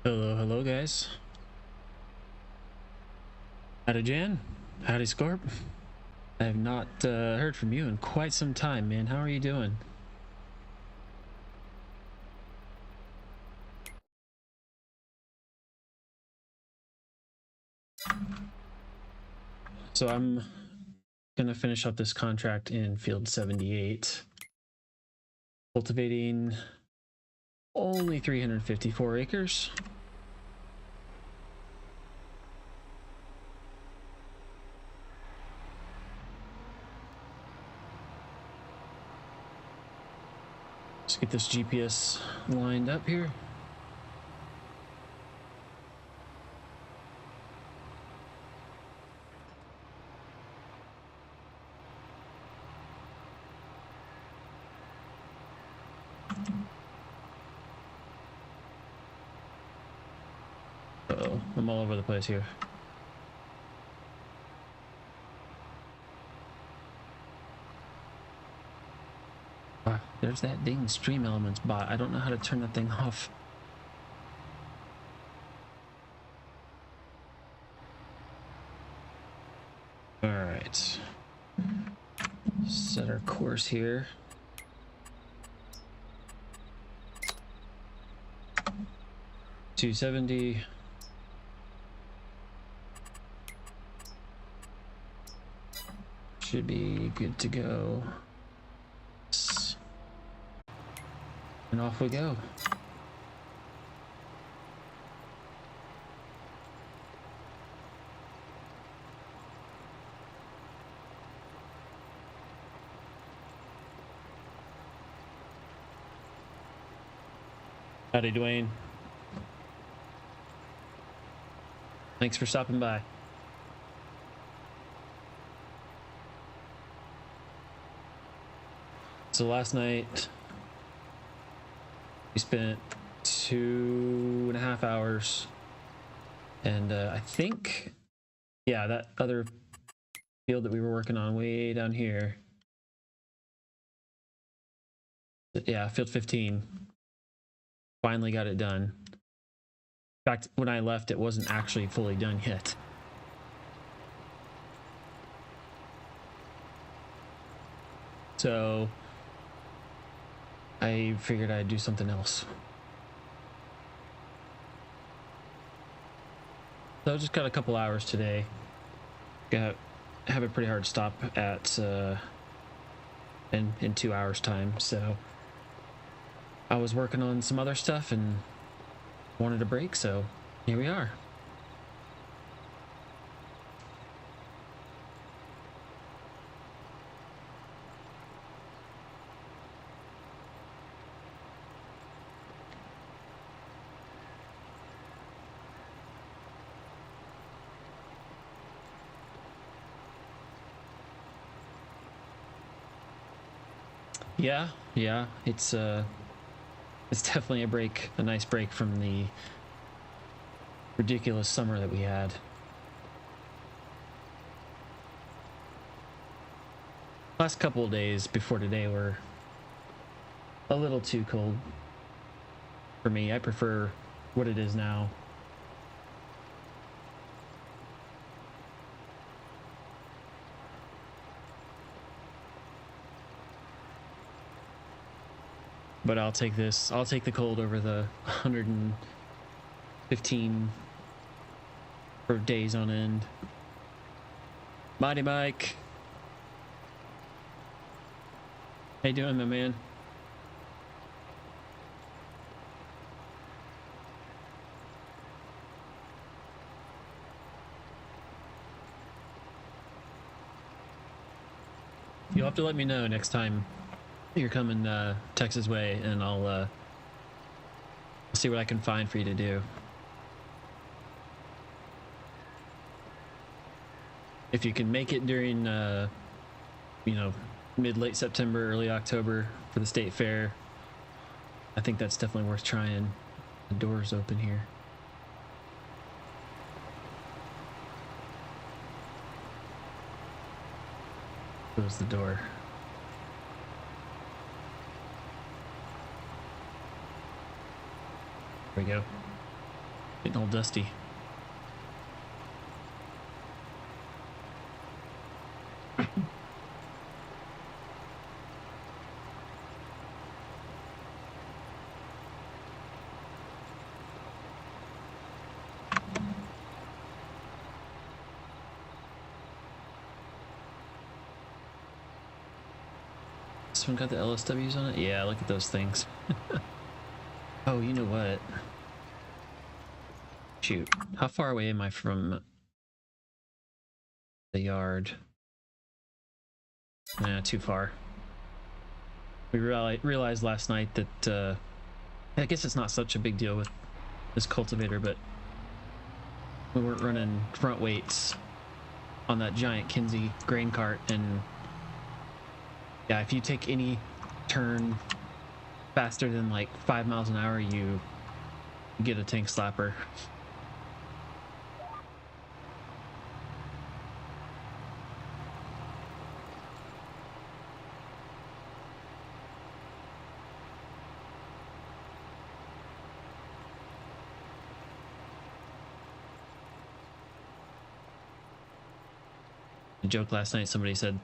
Hello guys. Howdy Jan. Howdy Scorp. I have not heard from you in quite some time, man. How are you doing? So I'm gonna finish up this contract in field 78. Cultivating only 354 acres. Let's get this GPS lined up here. Uh-oh, I'm all over the place here. There's that dang Stream Elements bot. I don't know how to turn that thing off. All right. Set our course here. $270. Should be good to go. And off we go. Howdy, Dwayne. Thanks for stopping by. So last night we spent 2.5 hours, and I think, yeah, that other field that we were working on way down here, yeah, field 15, finally got it done. In fact, when I left, it wasn't actually fully done yet. So I figured I'd do something else. So I just got a couple hours today. Got have a pretty hard stop at in 2 hours time. So I was working on some other stuff and wanted a break, so here we are. Yeah, it's definitely a break, a nice break from the ridiculous summer that we had. Last couple of days before today were a little too cold for me. I prefer what it is now. But I'll take this. I'll take the cold over the 115 for days on end. Mighty Mike. How you doing, my man? You'll have to let me know next time you're coming Texas way, and I'll see what I can find for you to do. If you can make it during you know, mid-late September, early October for the state fair, I think that's definitely worth trying. The door's open here. Close the door. There we go. Getting all dusty. This one got the LSWs on it? Yeah, look at those things. Oh, you know what? Shoot. How far away am I from the yard? Nah, too far. We realized last night that, I guess it's not such a big deal with this cultivator, but we weren't running front weights on that giant Kinsey grain cart, and yeah, if you take any turn faster than like 5 miles an hour, you get a tank slapper. A joke last night, somebody said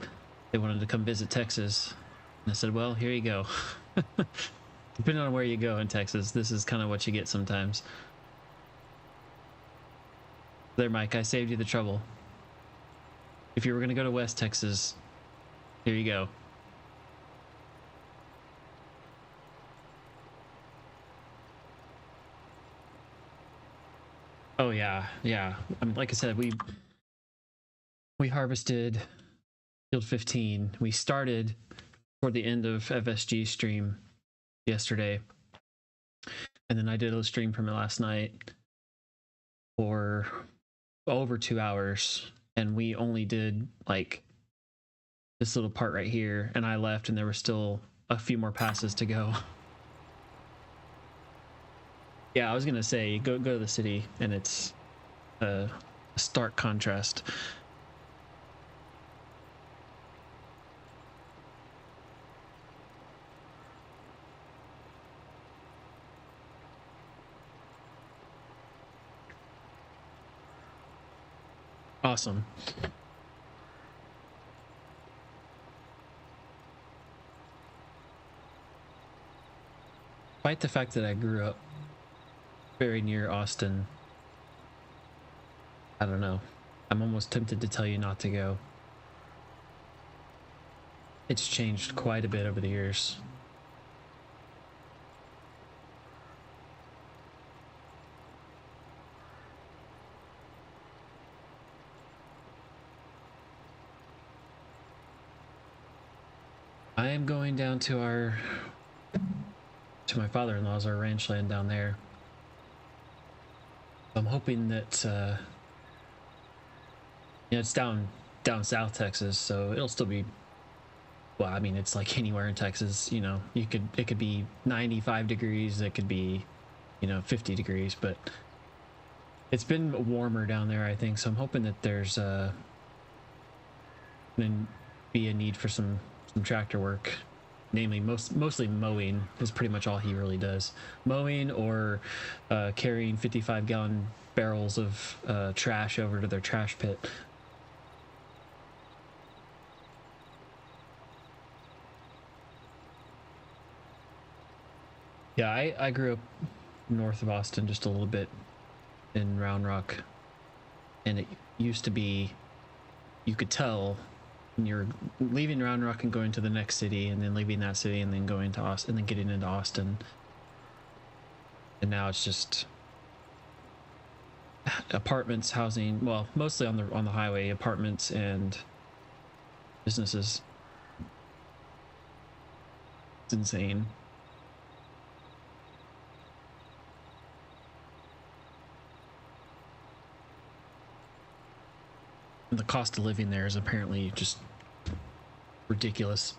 they wanted to come visit Texas, and I said, well, here you go. Depending on where you go in Texas, this is kind of what you get sometimes. There, Mike, I saved you the trouble. If you were going to go to West Texas, here you go. Oh yeah, yeah. I mean, like I said, we harvested field 15. We started toward the end of FSG stream yesterday, and then I did a stream from it last night for over 2 hours, and we only did like this little part right here, and I left and there were still a few more passes to go. Yeah, I was gonna say go to the city, and it's a stark contrast. Awesome. Despite the fact that I grew up very near Austin, I don't know. I'm almost tempted to tell you not to go. It's changed quite a bit over the years. I am going down to my father-in-law's, our ranch land down there. I'm hoping that it's down South Texas, so it'll still be, well, I mean, it's like anywhere in Texas, you know, it could be 95 degrees, it could be, 50 degrees, but it's been warmer down there, I think, so I'm hoping that there's going to be a need for some tractor work, namely mostly mowing is pretty much all he really does. Mowing or carrying 55-gallon barrels of trash over to their trash pit. Yeah, I grew up north of Austin just a little bit in Round Rock, and it used to be, you could tell when you're leaving Round Rock and going to the next city, and then leaving that city and then going to Austin, and then getting into Austin. And now it's just apartments, housing, well, mostly on the highway, apartments and businesses. It's insane. And the cost of living there is apparently just ridiculous.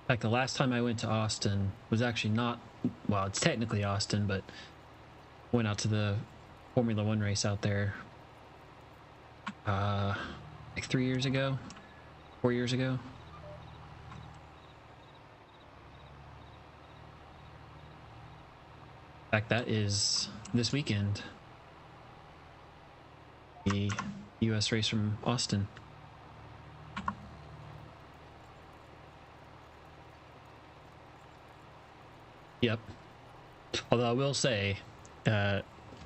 Like the last time I went to Austin was actually not, well, it's technically Austin, but went out to the Formula One race out there. like 3 years ago, 4 years ago. In fact, that is this weekend. The US race from Austin. Yep. Although I will say,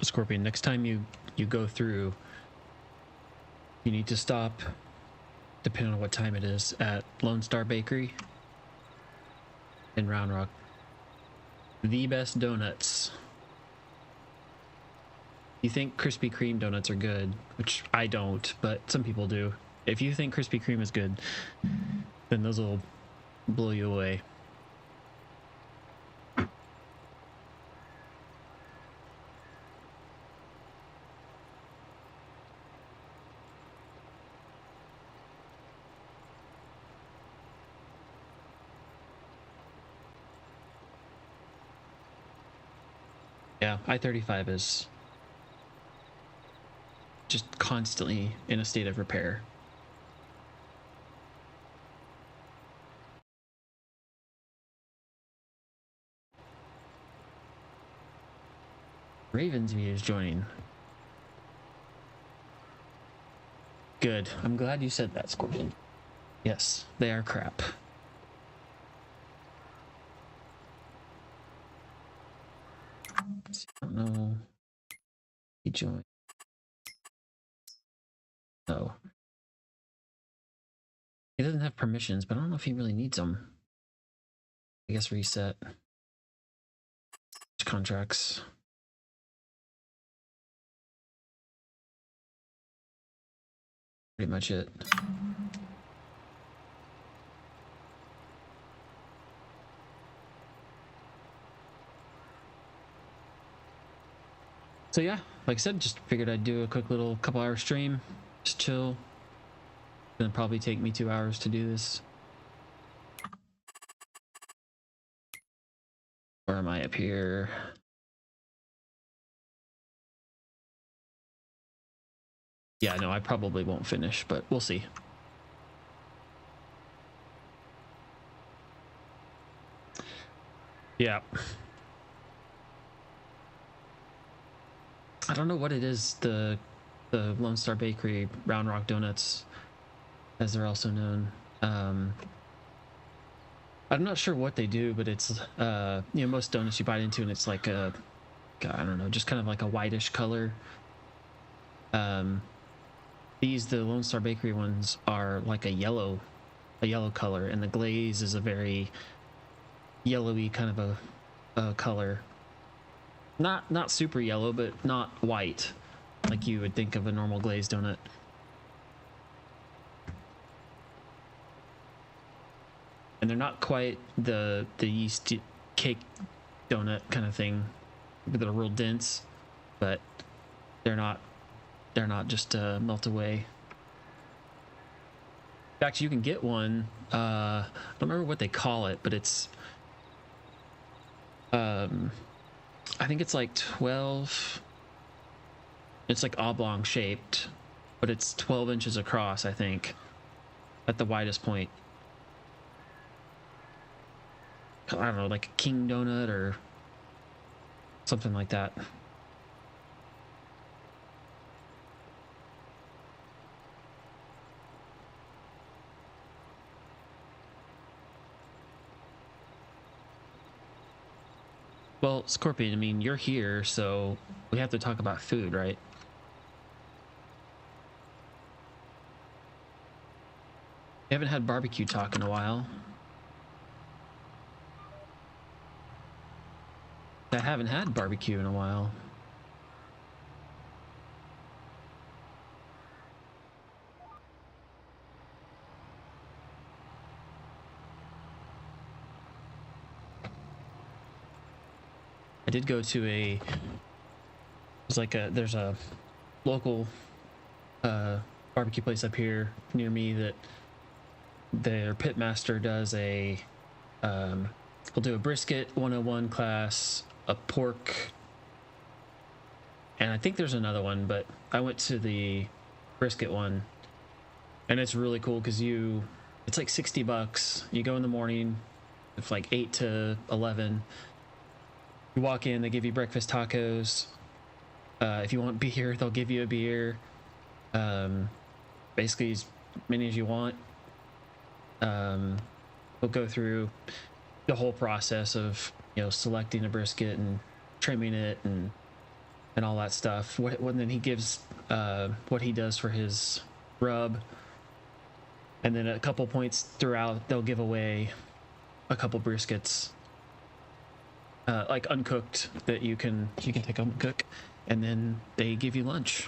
Scorpion, next time you go through, you need to stop, depending on what time it is, at Lone Star Bakery in Round Rock. The best donuts. You think Krispy Kreme donuts are good, which I don't, but some people do. If you think Krispy Kreme is good, then those will blow you away. Yeah, I-35 is just constantly in a state of repair. Ravensview is joining. Good. I'm glad you said that, Scorpion. Yes, they are crap. I don't know. He joined. No. He doesn't have permissions, but I don't know if he really needs them. I guess reset. Contracts. Pretty much it. So yeah, like I said, just figured I'd do a quick little couple-hour stream, just chill. Gonna probably take me 2 hours to do this. Where am I up here? Yeah, no, I probably won't finish, but we'll see. Yeah. I don't know what it is, the Lone Star Bakery Round Rock Donuts, as they're also known. I'm not sure what they do, but it's you know, most donuts you bite into and it's like a, I don't know, just kind of like a whitish color. These, the Lone Star Bakery ones, are like a yellow color, and the glaze is a very yellowy kind of a color. Not super yellow, but not white, like you would think of a normal glazed donut. And they're not quite the yeast cake donut kind of thing, but they're real dense, but they're not just melt away. In fact, you can get one, I don't remember what they call it, but it's I think it's like 12, it's like oblong shaped, but it's 12 inches across, I think, at the widest point. I don't know, like a king donut or something like that. Well, Scorpion, I mean, you're here, so we have to talk about food, right? We haven't had barbecue talk in a while. I haven't had barbecue in a while. I did go to there's a local barbecue place up here near me that their pitmaster does we'll do a brisket 101 class, a pork, and I think there's another one, but I went to the brisket one, And it's really cool because it's like $60. You go in the morning, it's like 8 to 11. You walk in, they give you breakfast tacos. If you want beer, they'll give you a beer. Basically as many as you want. We'll go through the whole process of, you know, selecting a brisket and trimming it and all that stuff. Then he gives what he does for his rub, and then a couple points throughout they'll give away a couple briskets, like uncooked, that you can take home and cook, and then they give you lunch.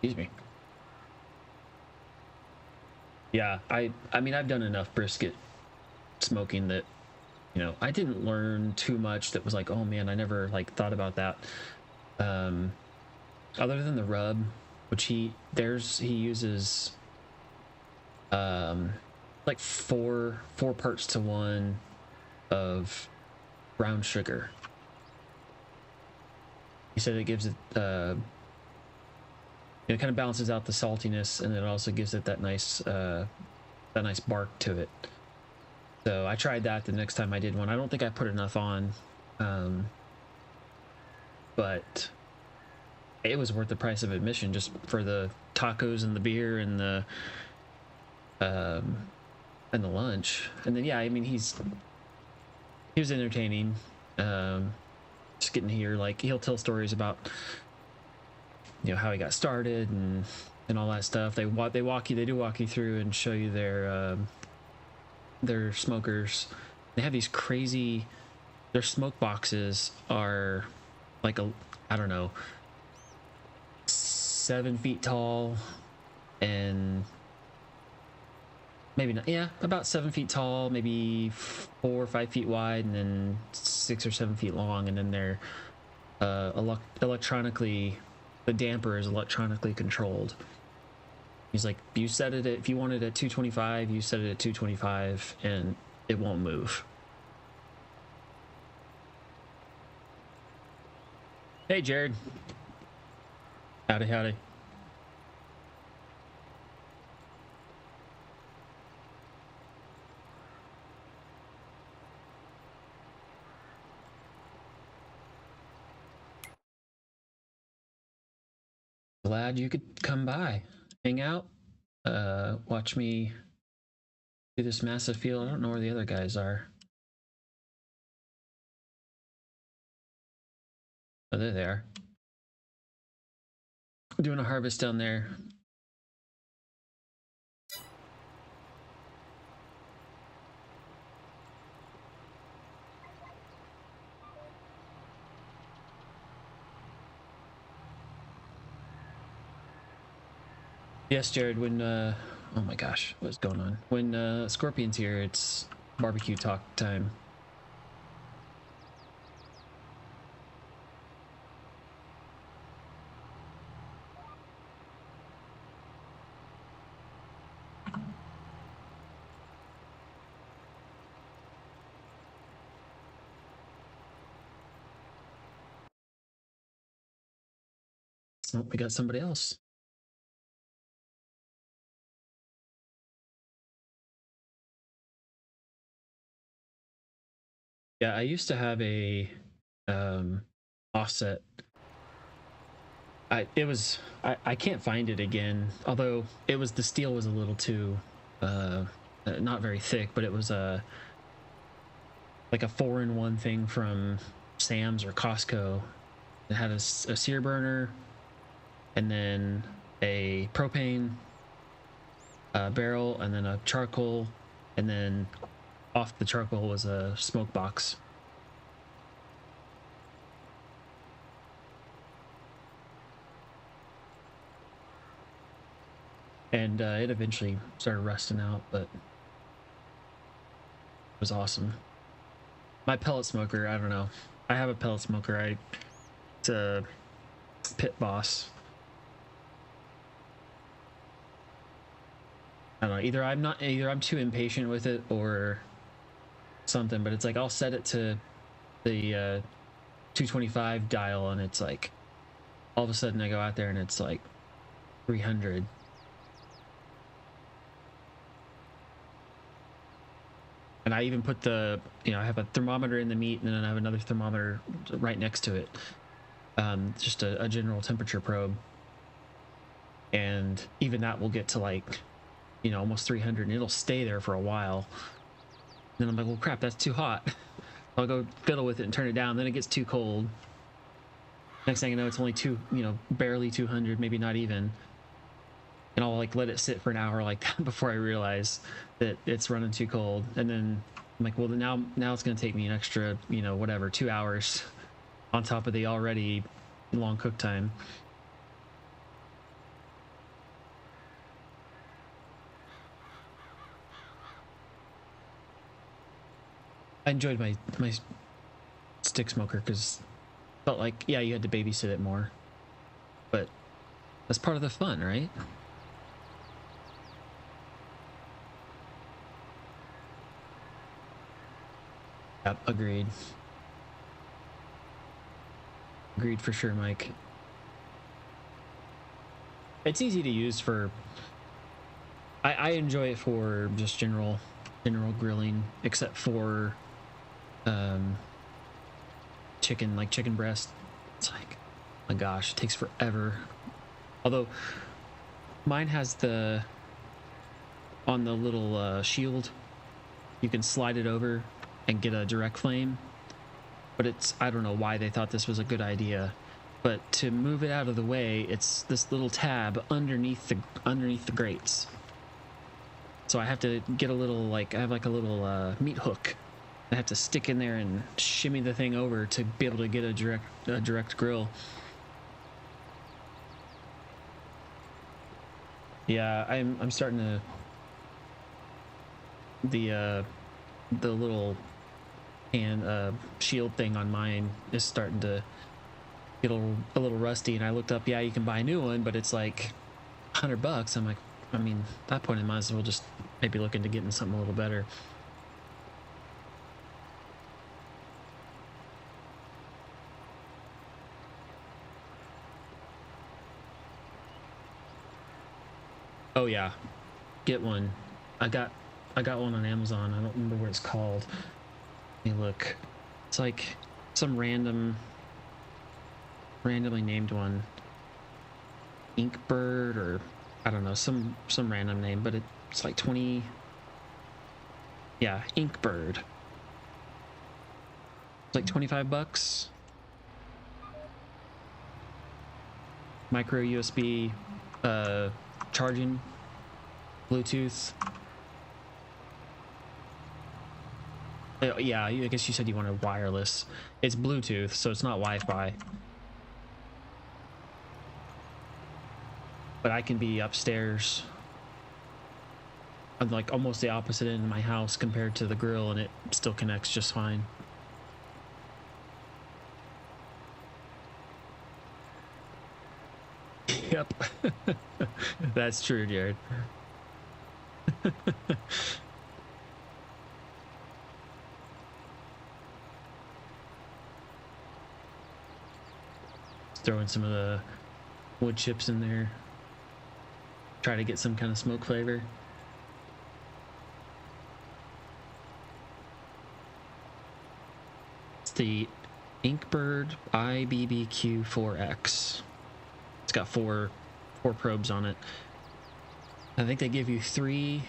Excuse me. Yeah, I mean, I've done enough brisket smoking that, you know, I didn't learn too much that was like, oh man, I never like thought about that. Other than the rub, which he uses like four parts to one of brown sugar. He said it gives it it kind of balances out the saltiness, and it also gives it that nice bark to it. So I tried that the next time I did one. I don't think I put enough on, but it was worth the price of admission just for the tacos and the beer and the lunch. And then yeah, I mean, he was entertaining. Just getting here, like, he'll tell stories about, you know, how he got started and all that stuff. They do walk you through and show you their smokers. They have these crazy, their smoke boxes are like I don't know, 7 feet tall, and maybe not, yeah, about 7 feet tall, maybe 4 or 5 feet wide, and then 6 or 7 feet long. And then they're electronically, the damper is electronically controlled. He's like, you set it at, if you want it at 225, you set it at 225 and it won't move. Hey, Jared. Howdy, howdy. Glad you could come by, hang out, watch me do this massive field. I don't know where the other guys are. Oh, there they are. Doing a harvest down there. Yes, Jared, when oh my gosh, what's going on? When Scorpion's here, it's barbecue talk time. Oh, we got somebody else. Yeah, I used to have a offset. I can't find it again, although the steel was a little too not very thick, but it was like a 4-in-1 thing from Sam's or Costco. It had a sear burner, and then a propane barrel, and then a charcoal, and then off the charcoal was a smoke box. and it eventually started rusting out, but it was awesome. My pellet smoker, I don't know. I have a pellet smoker. It's a Pit Boss. I don't know. Either I'm too impatient with it or something. But it's like I'll set it to the 225 dial, and it's like all of a sudden I go out there and it's like 300. And I even put I have a thermometer in the meat, and then I have another thermometer right next to it. Just a general temperature probe. And even that will get to like, almost 300, and it'll stay there for a while. Then I'm like, well, crap, that's too hot. I'll go fiddle with it and turn it down. Then it gets too cold. Next thing I know, it's only barely 200, maybe not even. And I'll like let it sit for an hour like that before I realize that it's running too cold. And then I'm like, well, now it's going to take me an extra, 2 hours on top of the already long cook time. I enjoyed my stick smoker because felt like, yeah, you had to babysit it more, but that's part of the fun, right? Yep, agreed. Agreed for sure, Mike. It's easy to use for... I enjoy it for just general grilling, except for chicken breast. It's like, oh my gosh, it takes forever. Although mine has on the little shield, you can slide it over and get a direct flame, but I don't know why they thought this was a good idea, but to move it out of the way, it's this little tab underneath the grates. So I have to get a little, I have like a little meat hook. I have to stick in there and shimmy the thing over to be able to get a direct grill. Yeah, I'm starting to... The little shield thing on mine is starting to get a little rusty, and I looked up, yeah, you can buy a new one, but it's like $100. I'm like, I mean, at that point I might as well just maybe look into getting something a little better. Oh yeah, get one. I got one on Amazon. I don't remember what it's called. Let me look. It's like some randomly named one. Inkbird, or I don't know, some random name, but it's like 20. Yeah, Inkbird. It's like $25. Micro USB charging, Bluetooth. Yeah, I guess you said you wanted wireless. It's Bluetooth, so it's not Wi-Fi. But I can be upstairs on like almost the opposite end of my house compared to the grill, and it still connects just fine. Yep. That's true, Jared. Throwing some of the wood chips in there. Try to get some kind of smoke flavor. It's the Inkbird IBBQ4X. It's got four probes on it. I think they give you three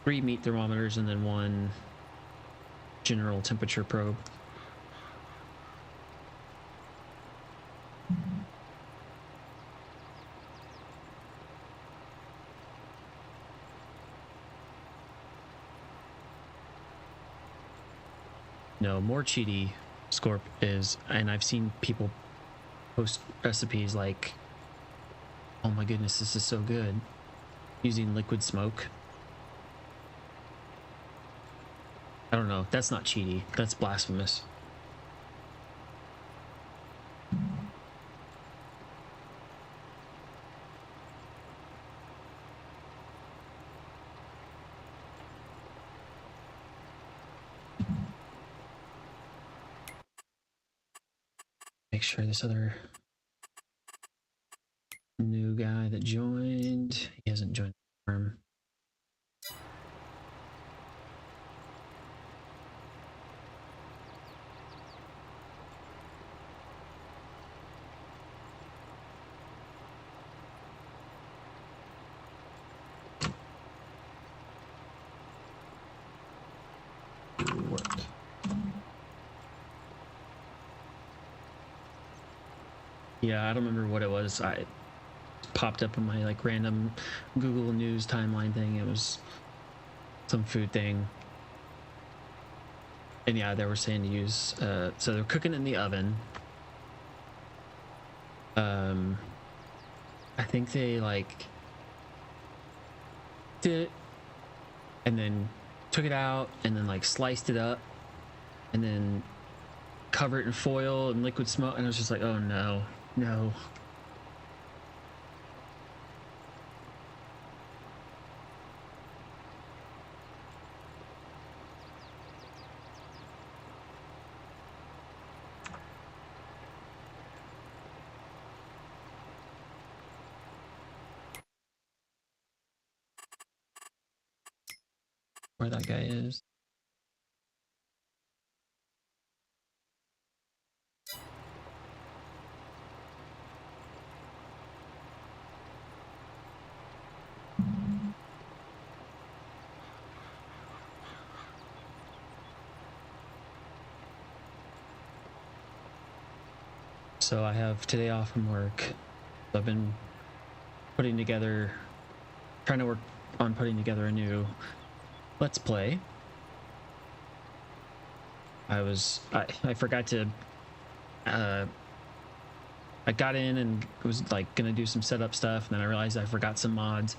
meat thermometers and then one general temperature probe. No, more cheaty Scorp is, and I've seen people post recipes like, oh my goodness, this is so good. using liquid smoke. I don't know. That's not cheaty. That's blasphemous. Make sure this other new guy that joined, he hasn't joined the farm. Work. Yeah, I don't remember what it was. I popped up on my like random Google News timeline thing. It was some food thing. And yeah, they were saying to use so they're cooking in the oven. I think they like did it and then took it out and then like sliced it up and then cover it in foil and liquid smoke, and I was just like, oh no. Where that guy is. So I have today off from work. I've been trying to work on putting together a new Let's Play. I forgot to I got in and was like gonna do some setup stuff, and then I realized I forgot some mods.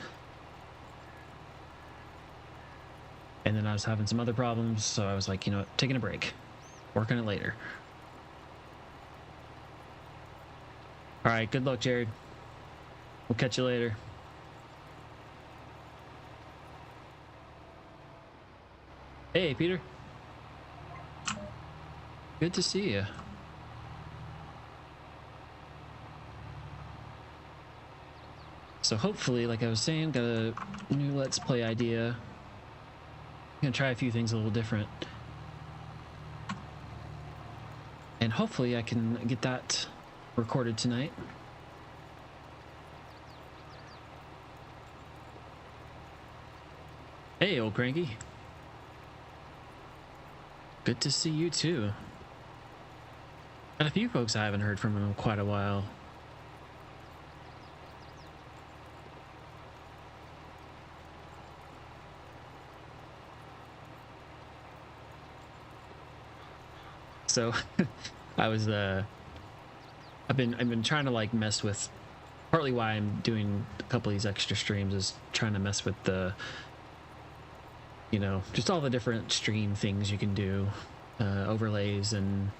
And then I was having some other problems, so I was like, you know what, taking a break. Work on it later. Alright, good luck, Jared. We'll catch you later. Hey, Peter. Good to see you. So hopefully, like I was saying, got a new Let's Play idea. I'm gonna try a few things a little different. And hopefully I can get that recorded tonight. Hey, old cranky. Good to see you too. Got a few folks I haven't heard from in quite a while. So I was I've been trying to like mess with, partly why I'm doing a couple of these extra streams is trying to mess with the, you know, just all the different stream things you can do, overlays and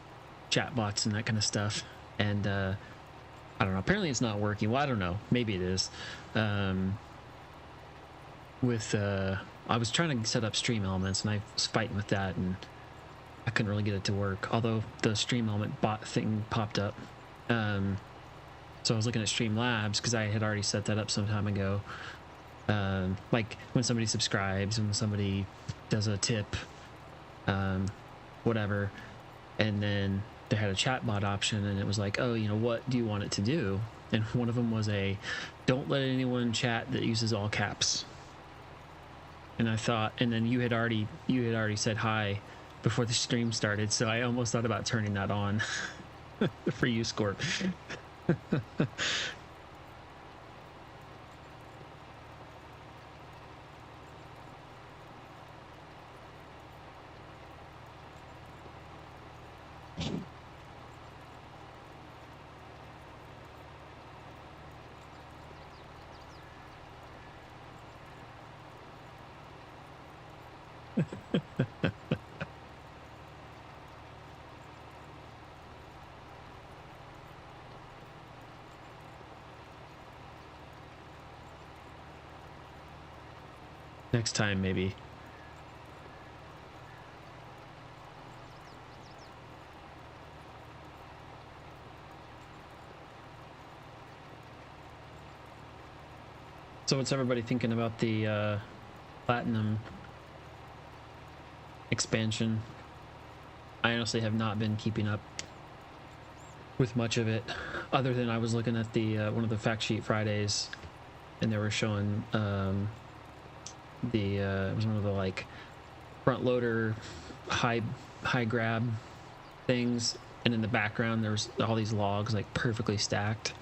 chat bots and that kind of stuff. And I don't know, apparently it's not working. Well, I don't know, maybe it is. I was trying to set up stream elements and I was fighting with that and I couldn't really get it to work, although the stream element bot thing popped up. So I was looking at Streamlabs because I had already set that up some time ago. Like when somebody subscribes, when somebody does a tip, whatever, and then they had a chatbot option, and it was like, oh, you know, what do you want it to do? And one of them was don't let anyone chat that uses all caps. And I thought, and then you had already said hi before the stream started, so I almost thought about turning that on for you, Scorp. Next time, maybe. So what's everybody thinking about the Platinum expansion? I honestly have not been keeping up with much of it, other than I was looking at the one of the Fact Sheet Fridays, and they were showing it was one of the like front loader high grab things, and in the background there was all these logs like perfectly stacked.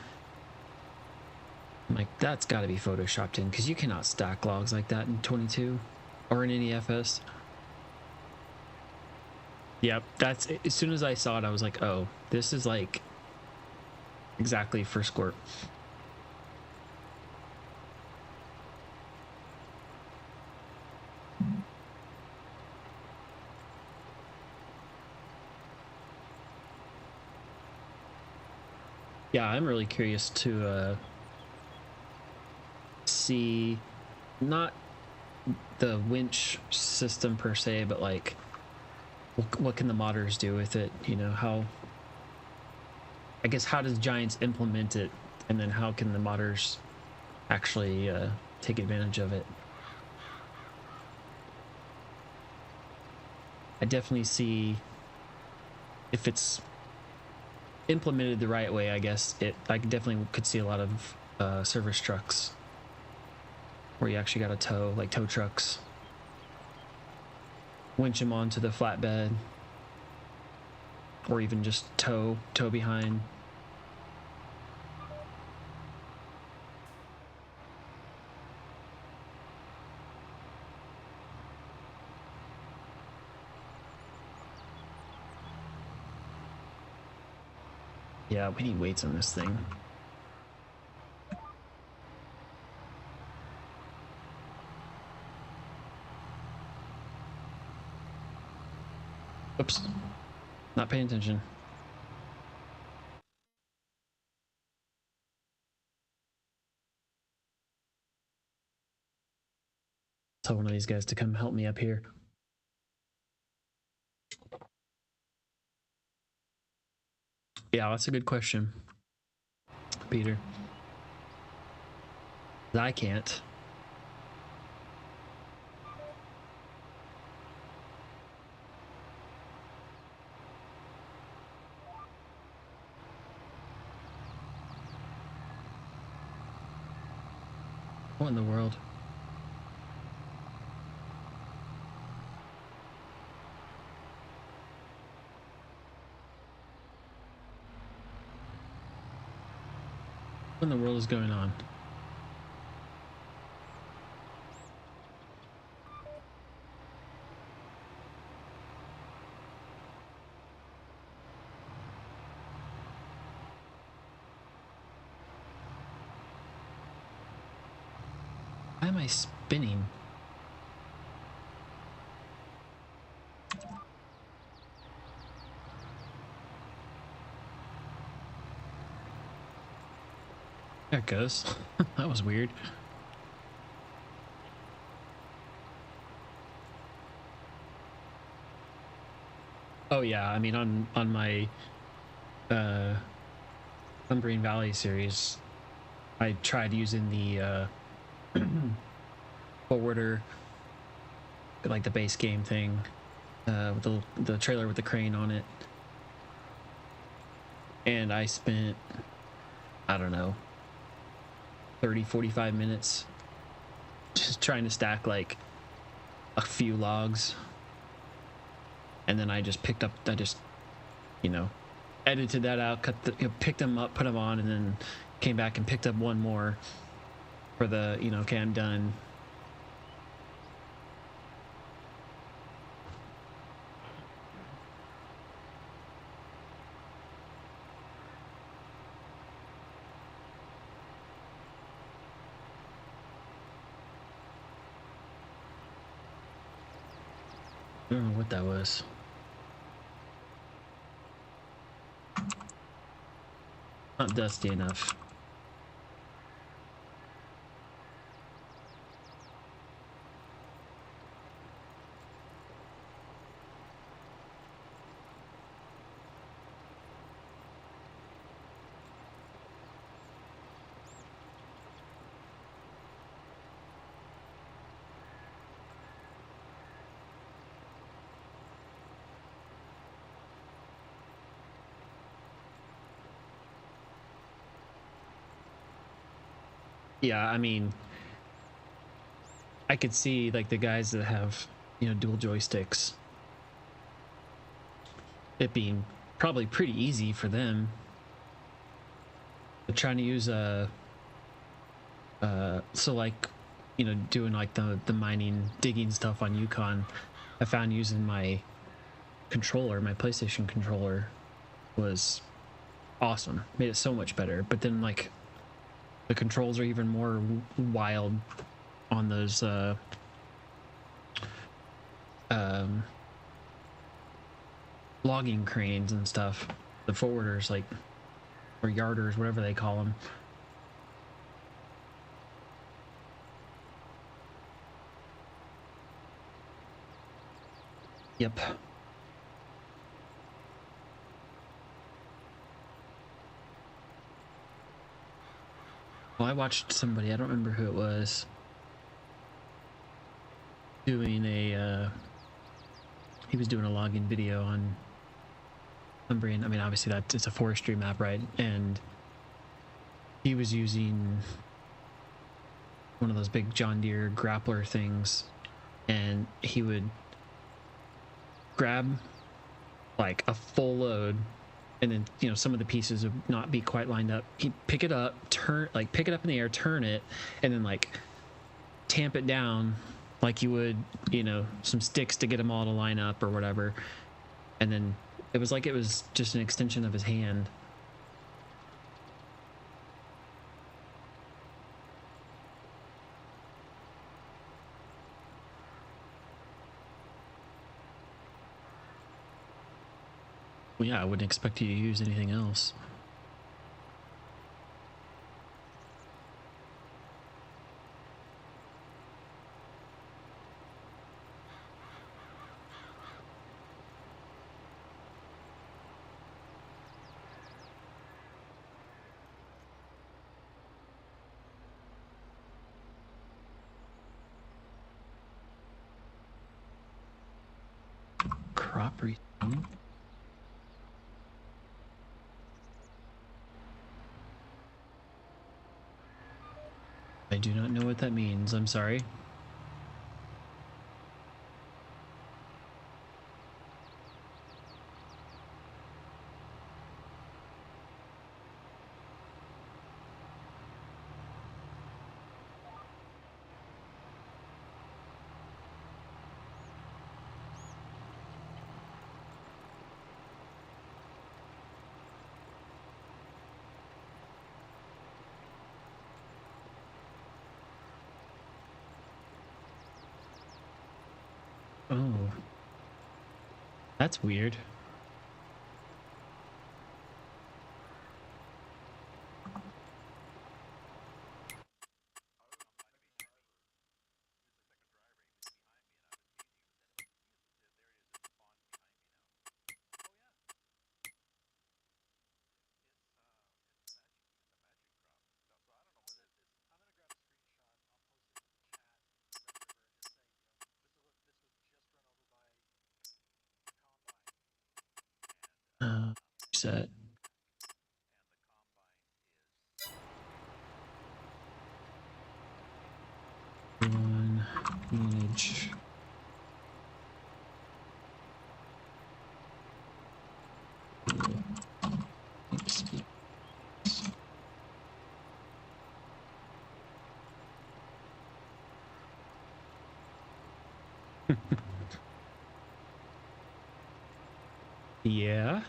I'm like, that's got to be photoshopped in, because you cannot stack logs like that in 22 or in any FS. Yep, that's as soon as I saw it, I was like, oh, this is like exactly for Squirt. Yeah, I'm really curious to see not the winch system per se, but like what can the modders do with it? You know, how, I guess, how does Giants implement it, and then how can the modders actually take advantage of it? I definitely see, if it's implemented the right way, I guess I definitely could see a lot of service trucks where you actually got to tow, like tow trucks, winch them onto the flatbed, or even just tow behind. Yeah, we need weights on this thing. Oops, not paying attention. Tell one of these guys to come help me up here. Yeah, that's a good question, Peter. I can't. What in the world? What in the world is going on? Why am I spinning? There it goes. That was weird. Oh yeah, I mean on my Umbrian Valley series, I tried using the forwarder, like the base game thing, with the trailer with the crane on it, and I spent, I don't know, 30-45 minutes just trying to stack like a few logs, and then I just you know, edited that out, picked them up, put them on, and then came back and picked up one more for the, okay, I'm done. I don't know what that was. Not dusty enough. Yeah, I mean, I could see like the guys that have, you know, dual joysticks, it being probably pretty easy for them. But trying to use so like, you know, doing like the mining, digging stuff on Yukon, I found using my controller, my PlayStation controller, was awesome. Made it so much better. But then like the controls are even more wild on those logging cranes and stuff. The forwarders, like, or yarders, whatever they call them. Yep. Well, I watched somebody, I don't remember who it was, doing a he was doing a logging video on Umbrian. I mean, obviously that it's a forestry map, right? And he was using one of those big John Deere grappler things, and he would grab like a full load, and then, you know, some of the pieces would not be quite lined up. He'd pick it up, pick it up in the air, turn it, and then like tamp it down like you would, you know, some sticks to get them all to line up or whatever. And then it was like it was just an extension of his hand. Well, yeah, I wouldn't expect you to use anything else. Crop reselling? I do not know what that means. I'm sorry. Oh, that's weird. Set. One image. Yeah.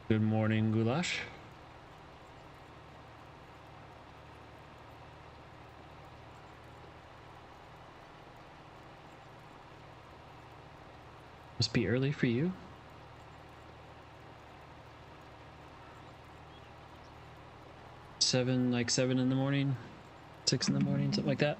Good morning, Goulash. be early for you? Like 7 in the morning, 6 in the morning, something like that.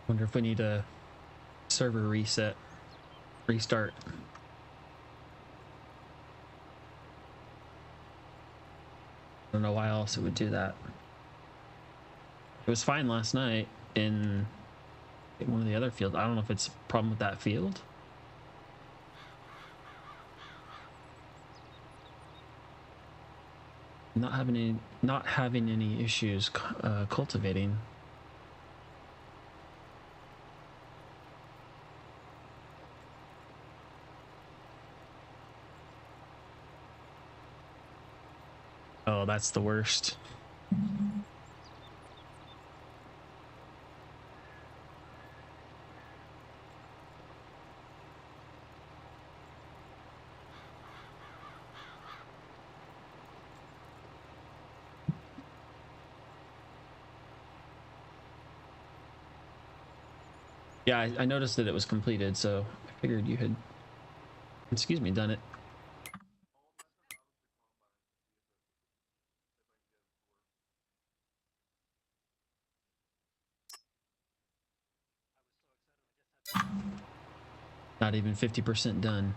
Wonder if we need a server restart. I don't know why else it would do that. It was fine last night in one of the other fields. I don't know if it's a problem with that field. Not having any issues cultivating. Oh, that's the worst. Yeah, I noticed that it was completed, so I figured you had, excuse me, done it. Not even 50% done.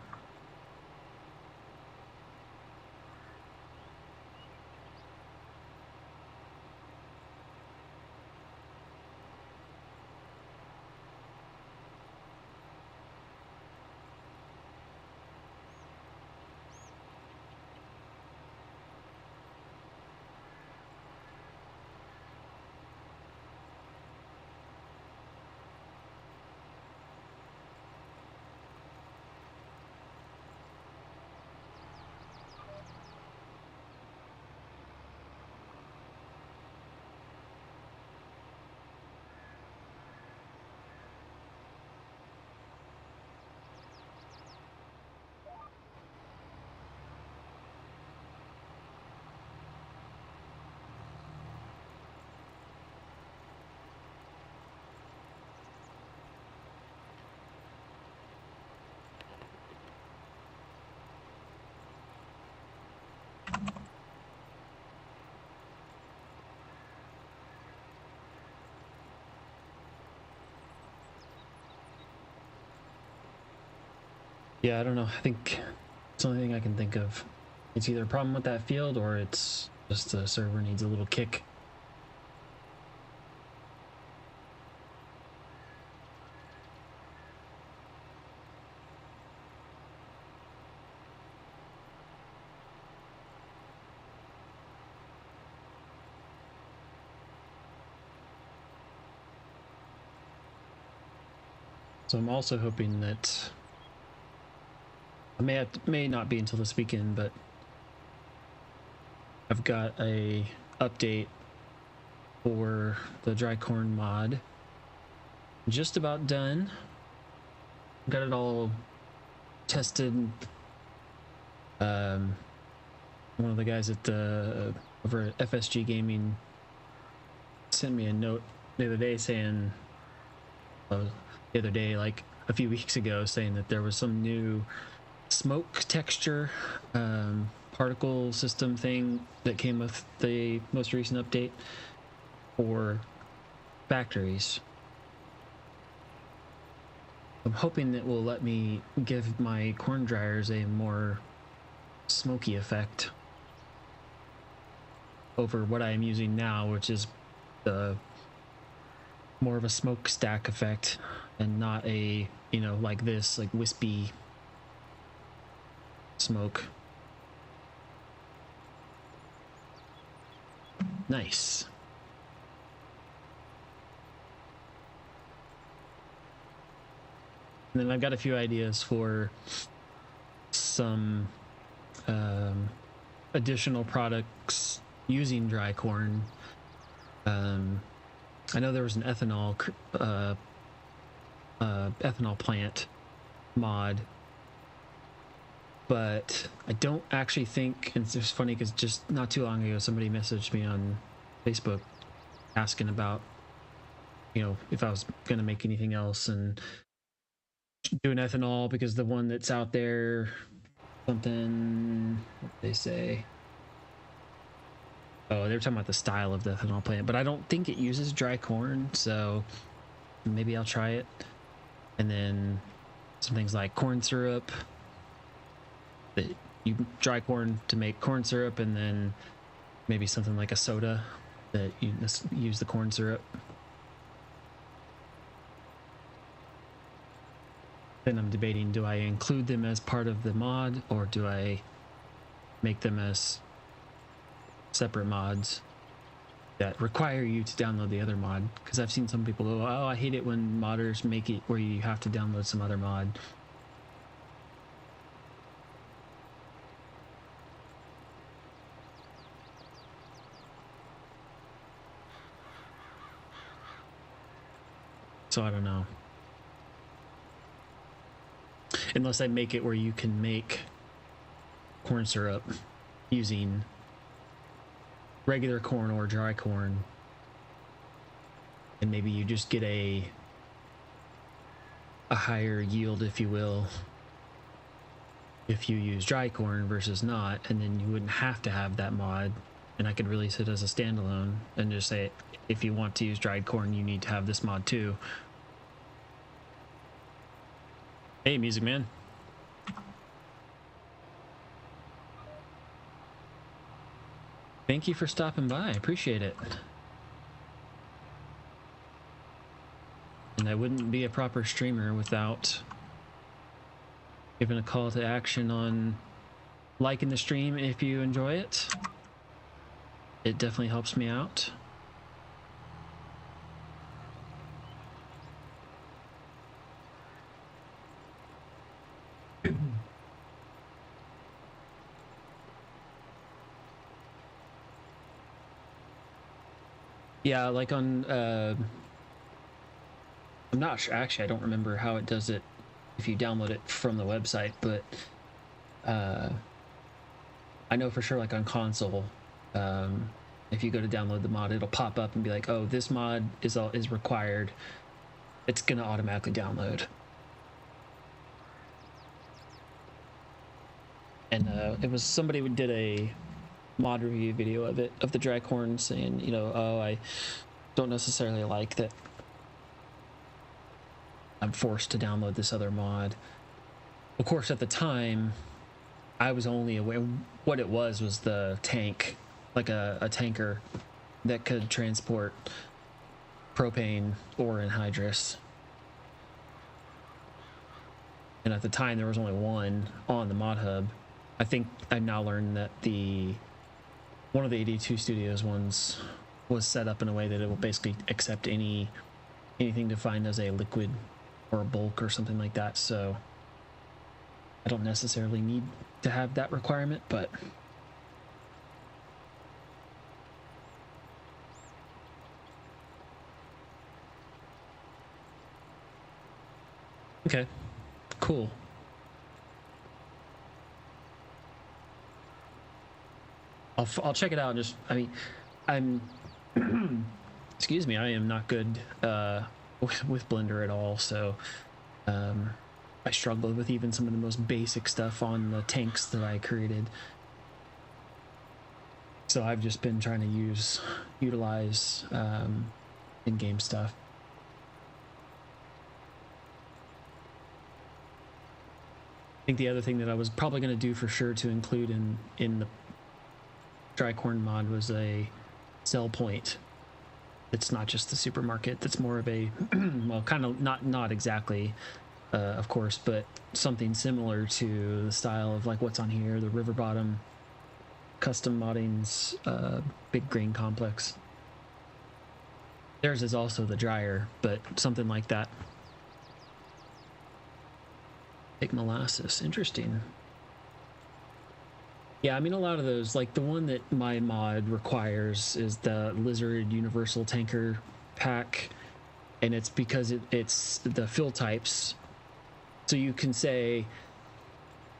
Yeah, I don't know. I think it's the only thing I can think of. It's either a problem with that field or it's just the server needs a little kick. So I'm also hoping that may not be until this weekend, but I've got a update for the dry corn mod. Just about done. Got it all tested. One of the guys at the over at FSG Gaming sent me a note the other day saying, the other day, like a few weeks ago, saying that there was some new smoke texture particle system thing that came with the most recent update for factories. I'm hoping that will let me give my corn dryers a more smoky effect over what I am using now, which is the more of a smokestack effect and not a, you know, like this, like wispy smoke. Nice. And then I've got a few ideas for some additional products using dry corn. I know there was an ethanol plant mod, but I don't actually think, and it's just funny because just not too long ago somebody messaged me on Facebook asking about, you know, if I was going to make anything else and do an ethanol, because the one that's out there, something, what did they say? Oh, they were talking about the style of the ethanol plant, but I don't think it uses dry corn, so maybe I'll try it. And then some things like corn syrup, that you dry corn to make corn syrup, and then maybe something like a soda that you just use the corn syrup. Then I'm debating, do I include them as part of the mod, or do I make them as separate mods that require you to download the other mod? Because I've seen some people go, oh, I hate it when modders make it where you have to download some other mod. So I don't know. Unless I make it where you can make corn syrup using regular corn or dry corn, and maybe you just get a higher yield, if you will, if you use dry corn versus not, and then you wouldn't have to have that mod, and I could release it as a standalone and just say, if you want to use dried corn, you need to have this mod too. Hey, Music Man. Thank you for stopping by. I appreciate it. And I wouldn't be a proper streamer without giving a call to action on liking the stream if you enjoy it. It definitely helps me out. Yeah, like on I'm not sure, actually I don't remember how it does it if you download it from the website, but I know for sure, like on console, if you go to download the mod, it'll pop up and be like, oh, this mod is required. It's gonna automatically download. And it was somebody who did a mod review video of it, of the dry corn, saying, you know, oh, I don't necessarily like that I'm forced to download this other mod. Of course, at the time, I was only aware what it was the tank, like a tanker that could transport propane or anhydrous. And at the time, there was only one on the mod hub. I think I've now learned that one of the 82 Studios ones was set up in a way that it will basically accept anything defined as a liquid or a bulk or something like that. So I don't necessarily need to have that requirement, but okay, cool. I'll check it out. And just, I mean, I'm excuse me, I am not good with Blender at all, so I struggled with even some of the most basic stuff on the tanks that I created. So I've just been trying to utilize in-game stuff. I think the other thing that I was probably going to do for sure to include in the dry corn mod was a sell point. It's not just the supermarket. That's more of a well, kind of not exactly, of course, but something similar to the style of like what's on here, the River Bottom custom modding's big grain complex. Theirs is also the dryer, but something like that. Big molasses, interesting. Yeah, I mean, a lot of those, like the one that my mod requires is the Lizard Universal Tanker pack, and it's because it's the fill types. So you can say,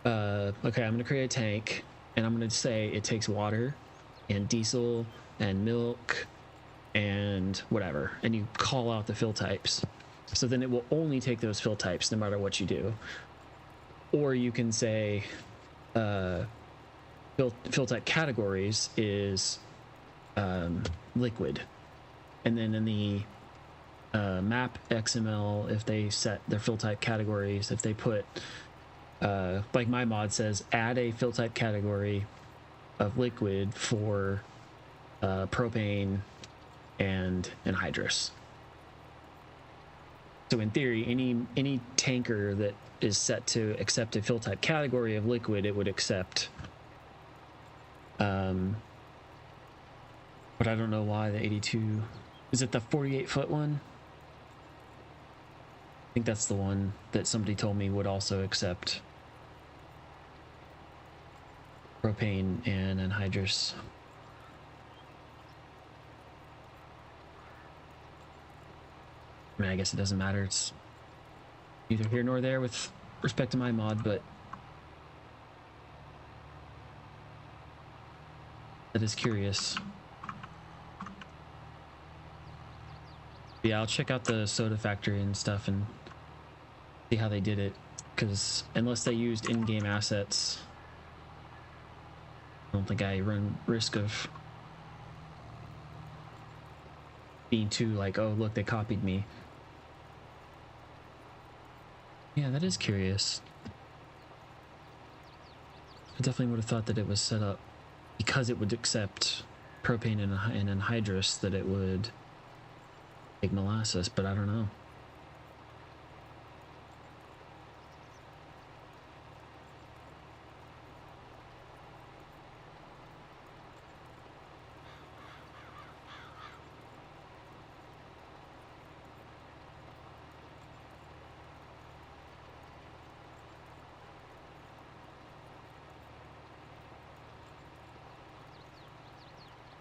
okay, I'm going to create a tank, and I'm going to say it takes water and diesel and milk and whatever, and you call out the fill types. So then it will only take those fill types no matter what you do. Or you can say, fill type categories is liquid, and then in the map XML, if they set their fill type categories, if they put like my mod says, add a fill type category of liquid for propane and anhydrous. So in theory, any tanker that is set to accept a fill type category of liquid, it would accept. But I don't know why the 82. Is it the 48-foot one? I think that's the one that somebody told me would also accept propane and anhydrous. I mean, I guess it doesn't matter. It's neither here nor there with respect to my mod, but that is curious. Yeah, I'll check out the soda factory and stuff and see how they did it, because unless they used in-game assets, I don't think I run risk of being too like, oh look, they copied me. Yeah, that is curious. I definitely would have thought that it was set up because it would accept propane and anhydrous, that it would take molasses, but I don't know.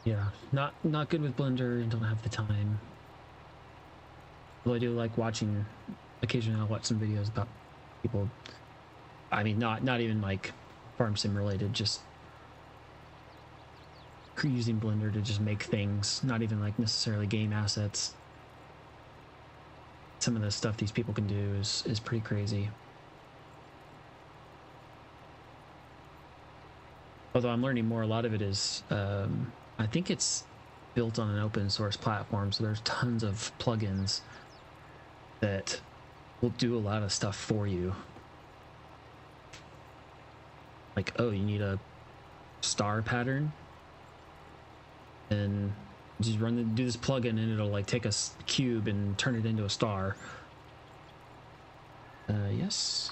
Yeah, not good with Blender and don't have the time. Well, I do like watching. Occasionally, I'll watch some videos about people. I mean, not even like farm sim related, just using Blender to just make things. Not even like necessarily game assets. Some of the stuff these people can do is pretty crazy. Although I'm learning more, a lot of it is. I think it's built on an open source platform, so there's tons of plugins that will do a lot of stuff for you. Like, oh, you need a star pattern, and just do this plugin, and it'll like take a cube and turn it into a star. Yes,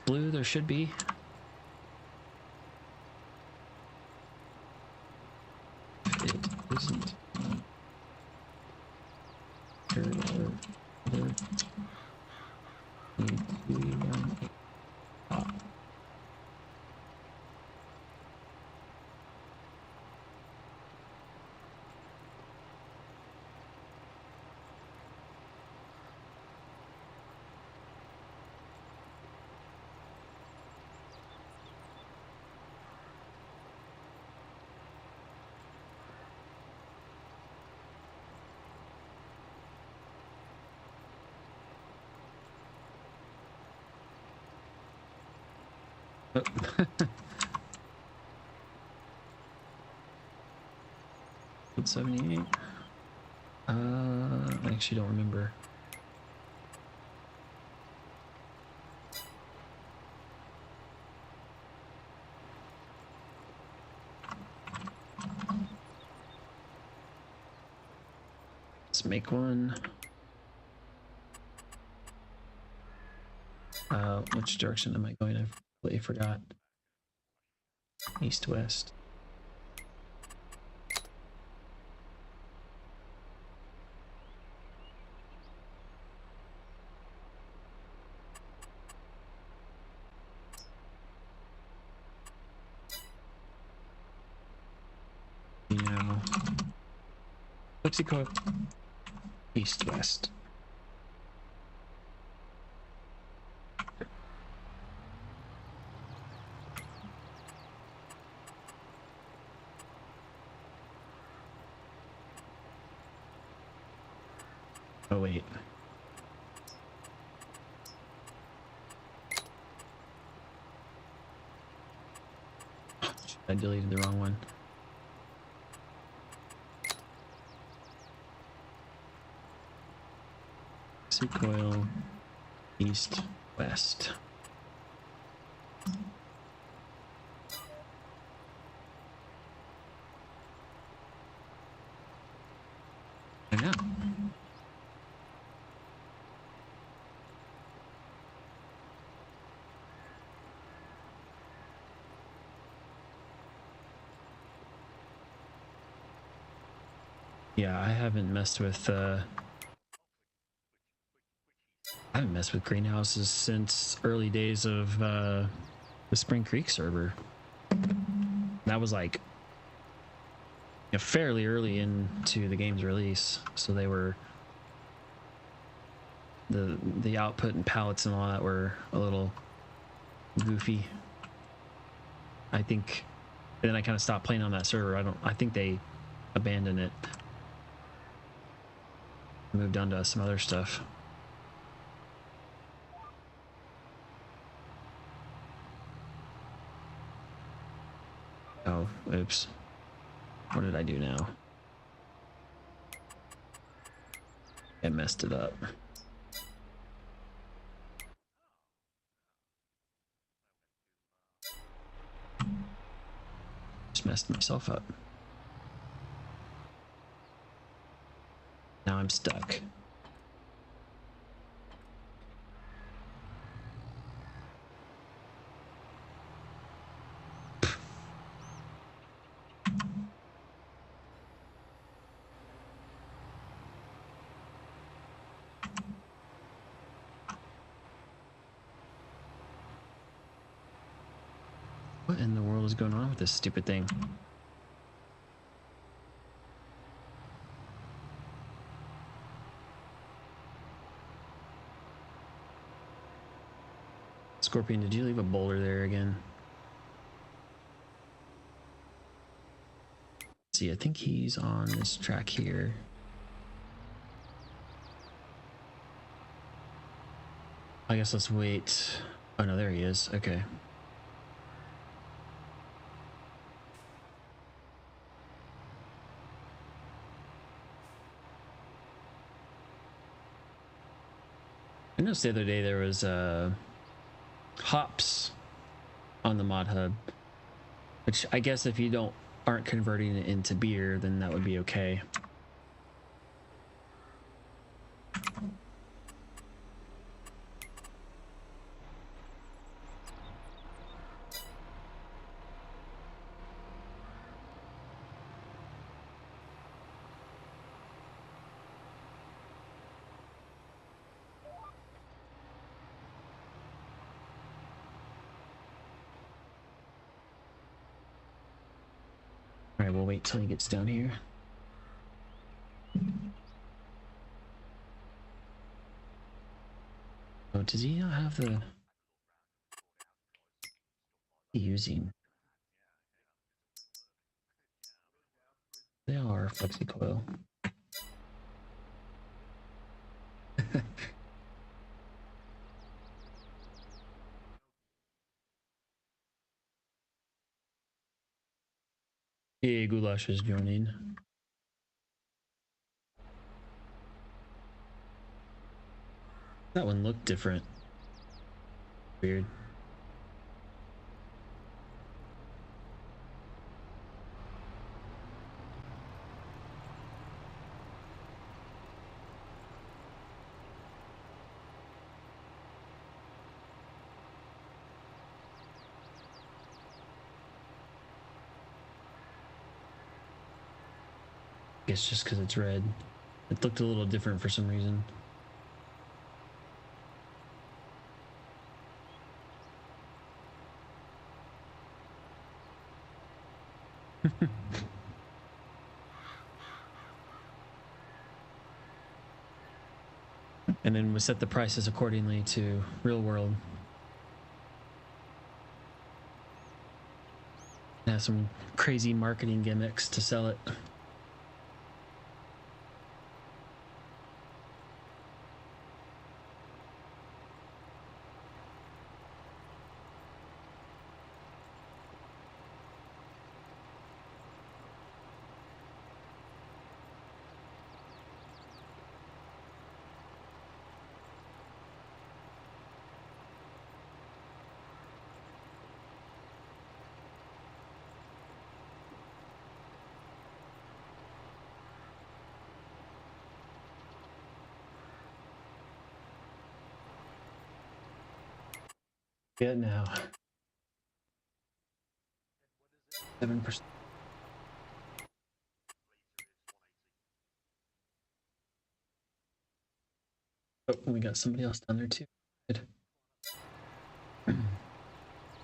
blue. There should be. It isn't. Oh. Code 78. I actually don't remember. Let's make one. Which direction am I going? I completely forgot. East, west. Flexi coil. East, west. Oh, wait. I deleted the wrong one. Coil, east, west. Yeah. Yeah, I haven't messed with greenhouses since early days of the Spring Creek server. That was like fairly early into the game's release, so they were the output and palettes and all that were a little goofy. I think, and then I kind of stopped playing on that server. I think they abandoned it, moved on to some other stuff. Oh, oops. What did I do now? I messed it up. Just messed myself up. Now I'm stuck. What in the world is going on with this stupid thing? Scorpion, did you leave a boulder there again? Let's see, I think he's on this track here. I guess let's wait. Oh no, there he is. Okay. I noticed the other day there was hops on the mod hub, which I guess if you aren't converting it into beer, then that would be okay. All right, we'll wait till he gets down here. Oh, does he not have the using? They are flexi coil. Hey, Goulash is joining. That one looked different. Weird. I guess just because it's red. It looked a little different for some reason. And then we set the prices accordingly to real world. Have some crazy marketing gimmicks to sell it. Yeah, now 7%. Oh, we got somebody else down there too. Good.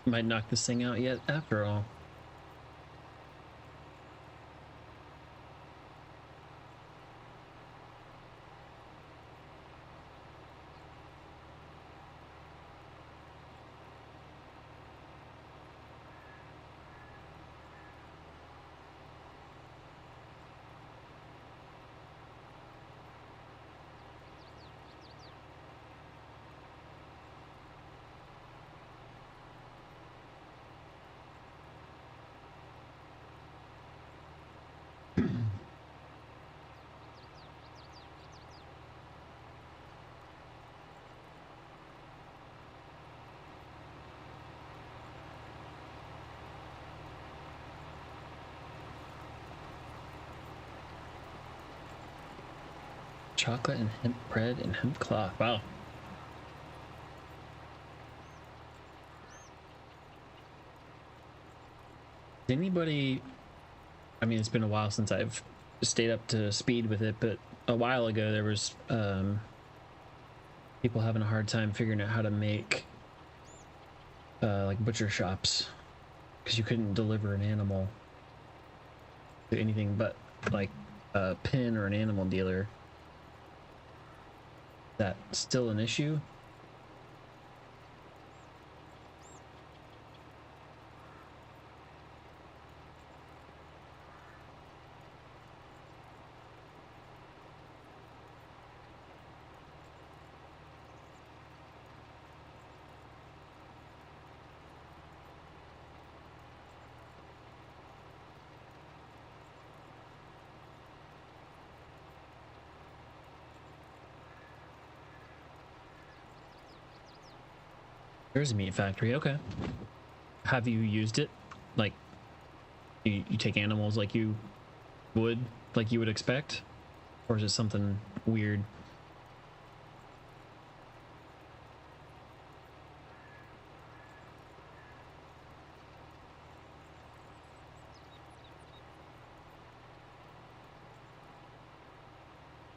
Might knock this thing out yet after all. Chocolate and hemp bread and hemp cloth. Wow. Anybody, I mean, it's been a while since I've stayed up to speed with it, but a while ago there was people having a hard time figuring out how to make like butcher shops, because you couldn't deliver an animal to anything but like a pen or an animal dealer. That's still an issue? There's a meat factory, okay. Have you used it? Like, you take animals like you would expect? Or is it something weird?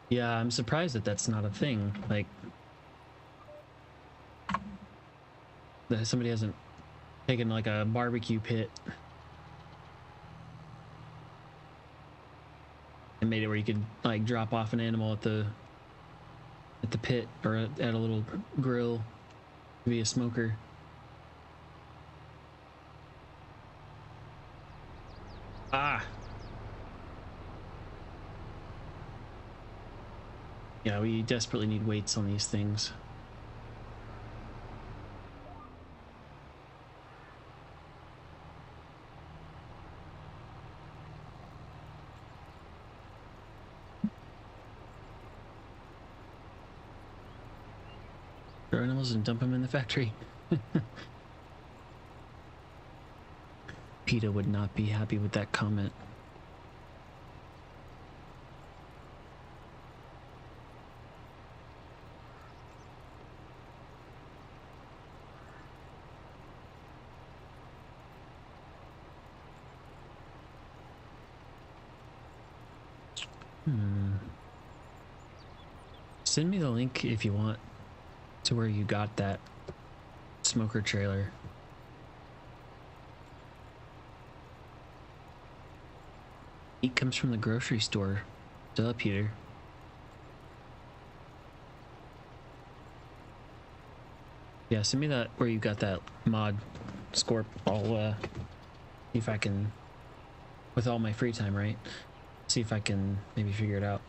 Yeah, I'm surprised that that's not a thing. Like, that somebody hasn't taken like a barbecue pit and made it where you could like drop off an animal at the pit or at a little grill to be a smoker. Ah. Yeah, we desperately need weights on these things. Throw animals and dump them in the factory. PETA would not be happy with that comment. Send me the link if you want to where you got that smoker trailer. Meat comes from the grocery store. Duh, Peter. Yeah, send me that where you got that mod Scorp. I'll see if I can, with all my free time, right? See if I can maybe figure it out.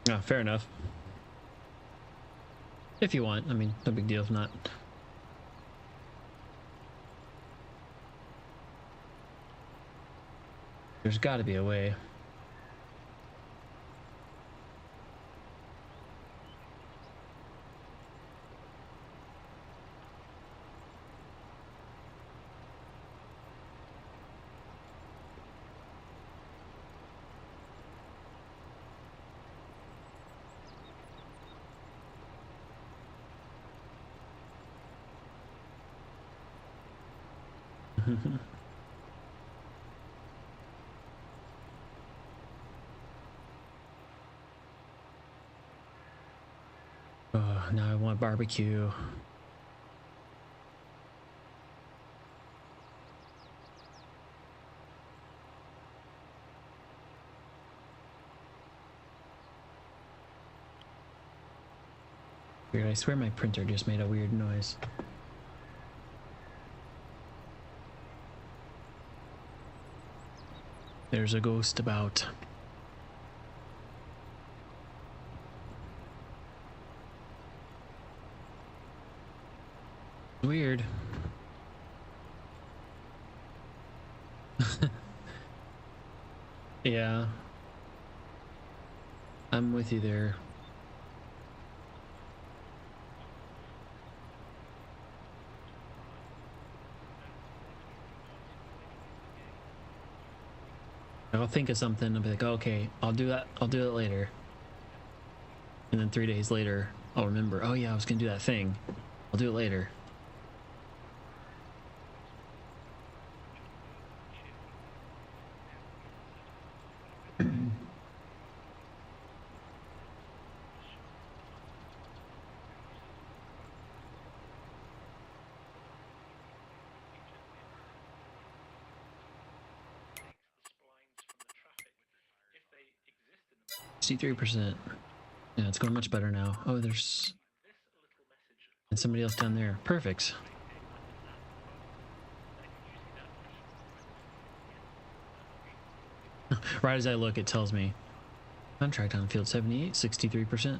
Oh, fair enough. If you want, I mean, no big deal if not. There's got to be a way. Oh, now I want barbecue. Weird, I swear my printer just made a weird noise. There's a ghost about. Weird. Yeah. I'm with you there. I'll think of something. I'll be like, oh, okay, I'll do that. I'll do it later. And then 3 days later, I'll remember, oh yeah, I was gonna do that thing. I'll do it later. 63%. Yeah, it's going much better now. Oh, there's and somebody else down there. Perfect. Right as I look, it tells me contract on field 78, 63%.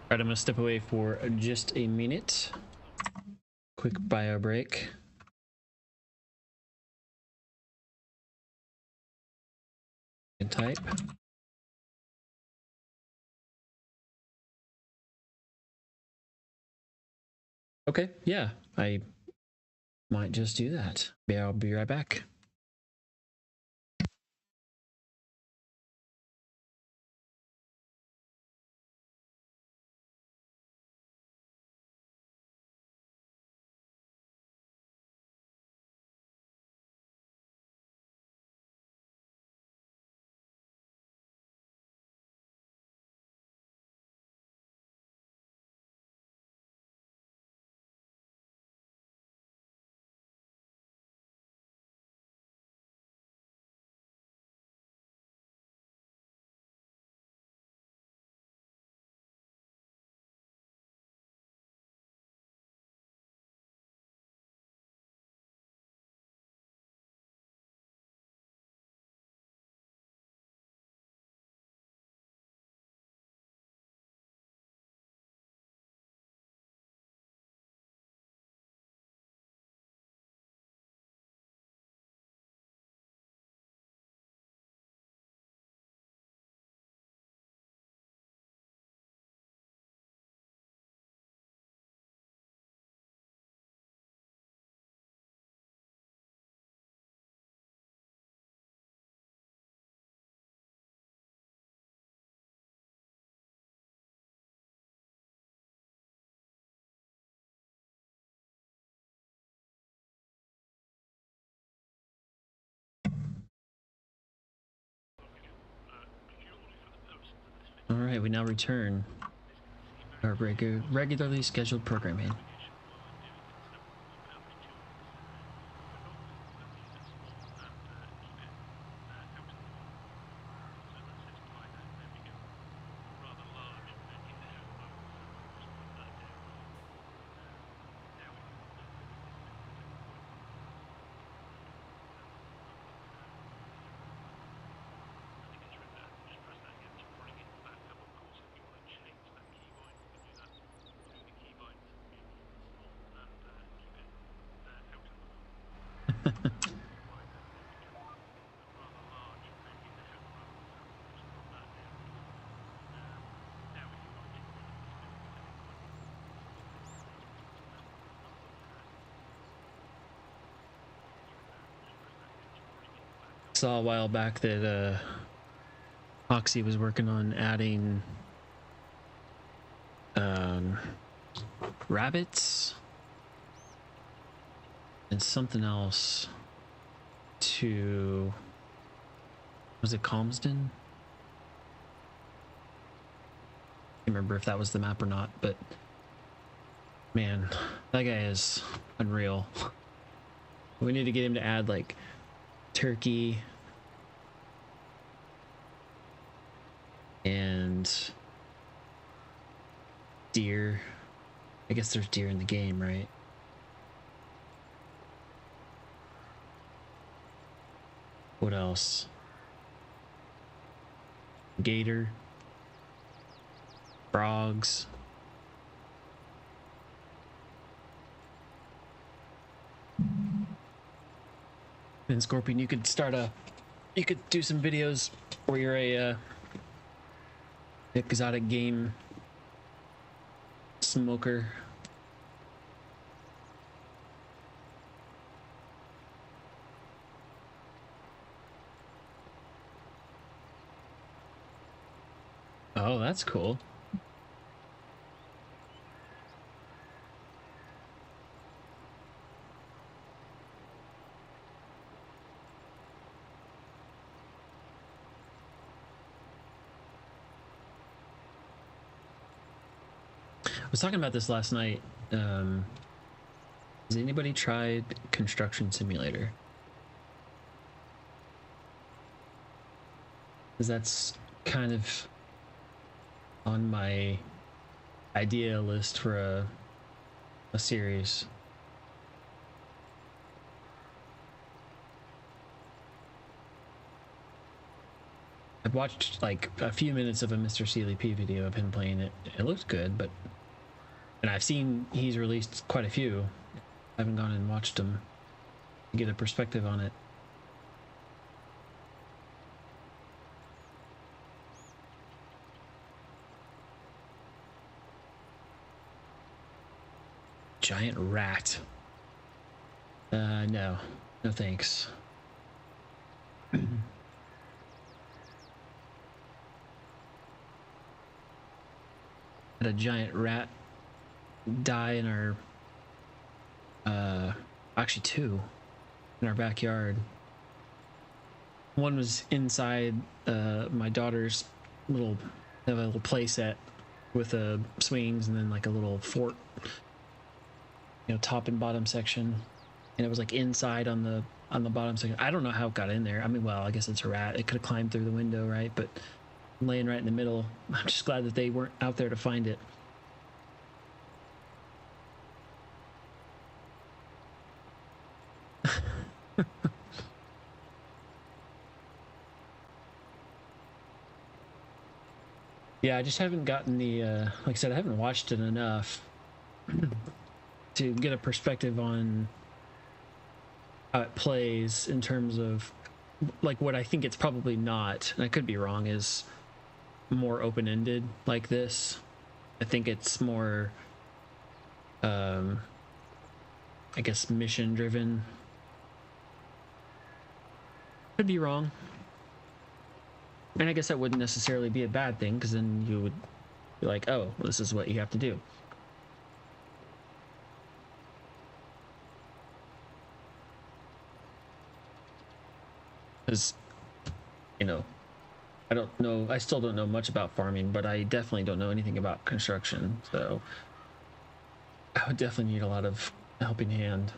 All right, I'm gonna step away for just a minute. Quick bio break. And type. Okay, yeah, I might just do that. Yeah, I'll be right back. right, we now return our regularly scheduled programming. Saw a while back that Oxy was working on adding rabbits and something else to, was it Calmsden? I can't remember if that was the map or not, but man, that guy is unreal. We need to get him to add like turkey and deer. I guess there's deer in the game, right? What else? Gator, frogs. And Scorpion, you could you could do some videos where you're a exotic game smoker. Oh, that's cool. I was talking about this last night. Has anybody tried Construction Simulator? Because that's kind of on my idea list for a series. I've watched like a few minutes of a Mr. Sealy P video of him playing it. It looked good, and I've seen he's released quite a few. I haven't gone and watched them to get a perspective on it. Giant rat. No thanks. Had a giant rat die in our actually two in our backyard. One was inside my daughter's little, they have a little play set with swings and then like a little fort, top and bottom section, and it was like inside on the bottom section. I don't know how it got in there. I mean, well, I guess it's a rat. It could have climbed through the window, right? But laying right in the middle. I'm just glad that they weren't out there to find it. Yeah, I just haven't gotten the like I said, I haven't watched it enough to get a perspective on how it plays in terms of like what I think it's probably not, and I could be wrong, is more open-ended like this. I think it's more I guess mission driven. Could be wrong. And I guess that wouldn't necessarily be a bad thing, because then you would be like, oh, well, this is what you have to do. Because, I don't know. I still don't know much about farming, but I definitely don't know anything about construction. So I would definitely need a lot of helping hand.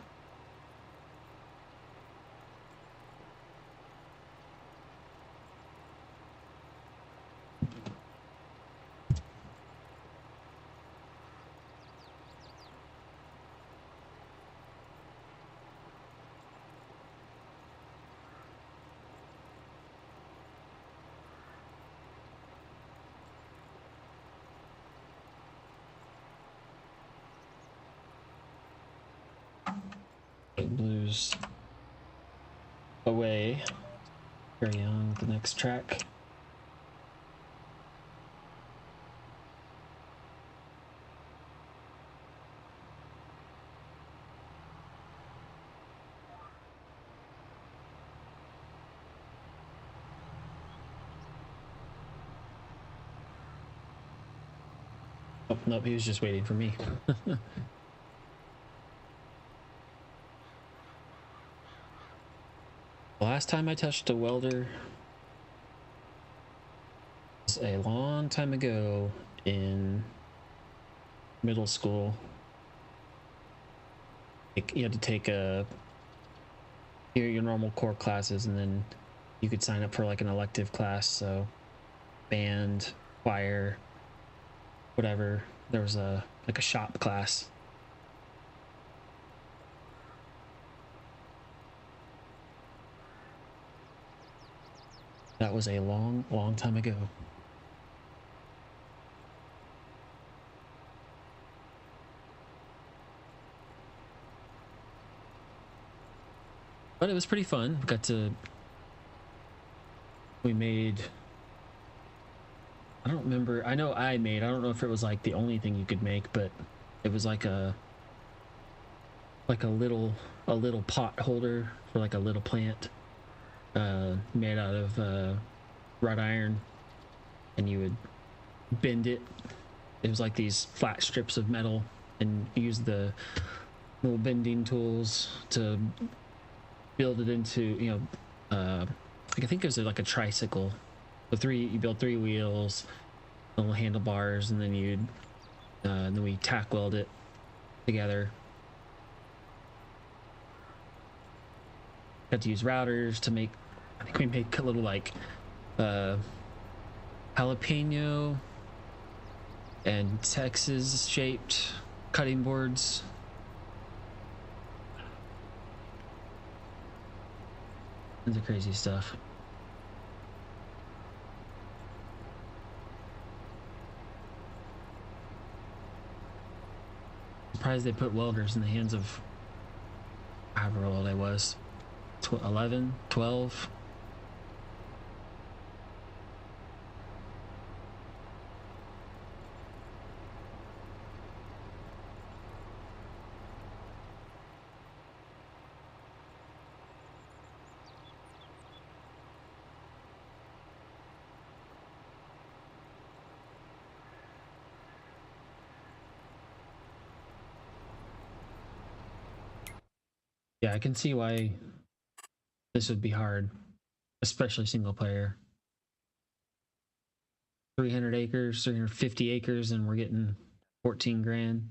Blues away. Carry on with the next track. Oh, nope, he was just waiting for me. The last time I touched a welder was a long time ago in middle school. You had to take your normal core classes, and then you could sign up for like an elective class. So band, choir, whatever. There was a shop class. That was a long, long time ago. But it was pretty fun. We made, I don't remember. I know I don't know if it was like the only thing you could make, but it was like a little pot holder for like a little plant, made out of wrought iron, and you would bend it. It was like these flat strips of metal, and use the little bending tools to build it into, like I think it was like a tricycle. You build 3 wheels, little handlebars, and then then we tack weld it together. Had to use routers to make. I think we made a little like jalapeno and Texas shaped cutting boards. Tons of crazy stuff. Surprised they put welders in the hands of however old I was. 11, 12. Yeah, I can see why this would be hard, especially single player. 300 acres, 350 acres, and we're getting 14 grand.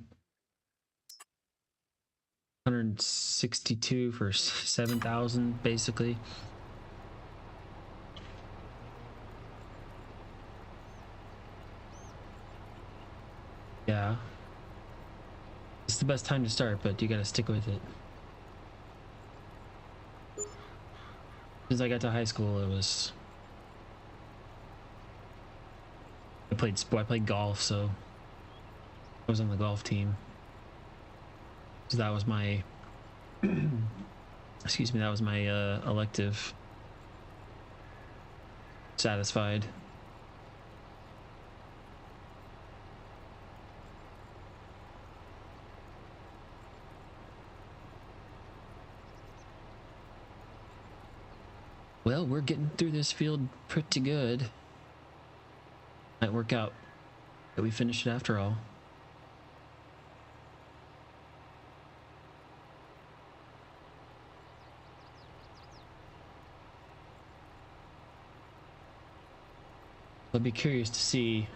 162 for 7,000, basically. Yeah. It's the best time to start, but you gotta stick with it. Since I got to high school, I played golf, so I was on the golf team. So that was my excuse me, that was my elective satisfied. Well, we're getting through this field pretty good. Might work out that we finish it after all. I'd be curious to see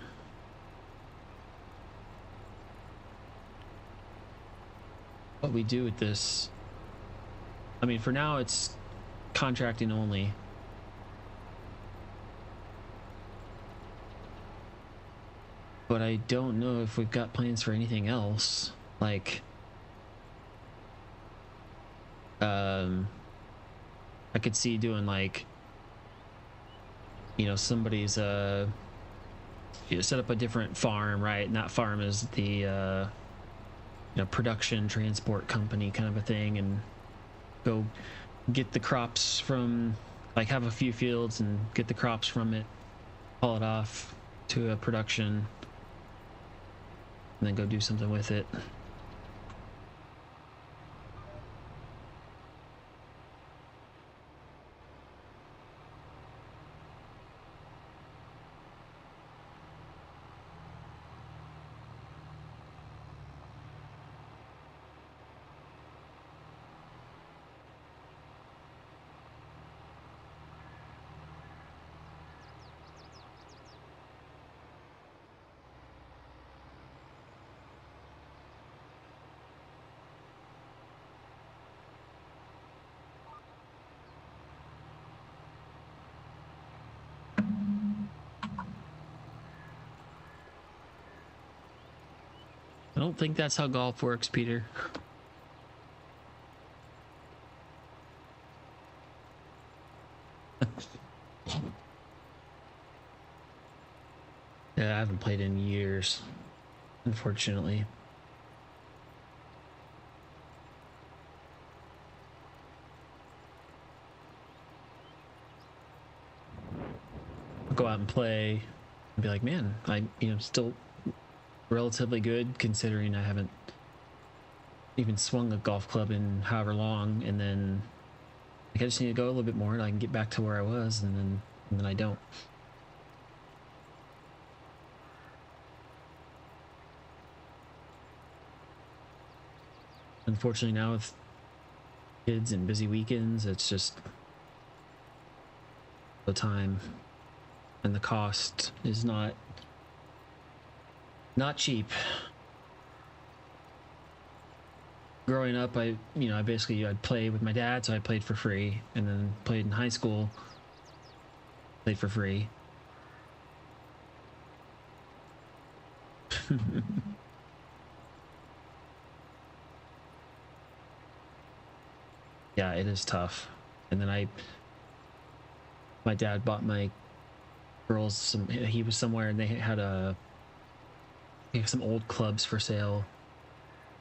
what we do with this. I mean, for now it's contracting only. But I don't know if we've got plans for anything else. Like, I could see doing like, you know, somebody's you know, set up a different farm, right? And that farm is the you know, production transport company kind of a thing, and go get the crops from, like, have a few fields and get the crops from it, haul it off to a production, and then go do something with it. I don't think that's how golf works, Peter. Yeah, I haven't played in years, unfortunately. I'll go out and play and be like, man, I, you know, still relatively good considering I haven't even swung a golf club in however long, and then like, I just need to go a little bit more and I can get back to where I was, and then I don't. Unfortunately, now with kids and busy weekends, it's just the time, and the cost is not cheap. Growing up, I'd play with my dad, so I played for free, and then played in high school, played for free. Yeah, it is tough. And then my dad bought my girls some, he was somewhere and they had some old clubs for sale,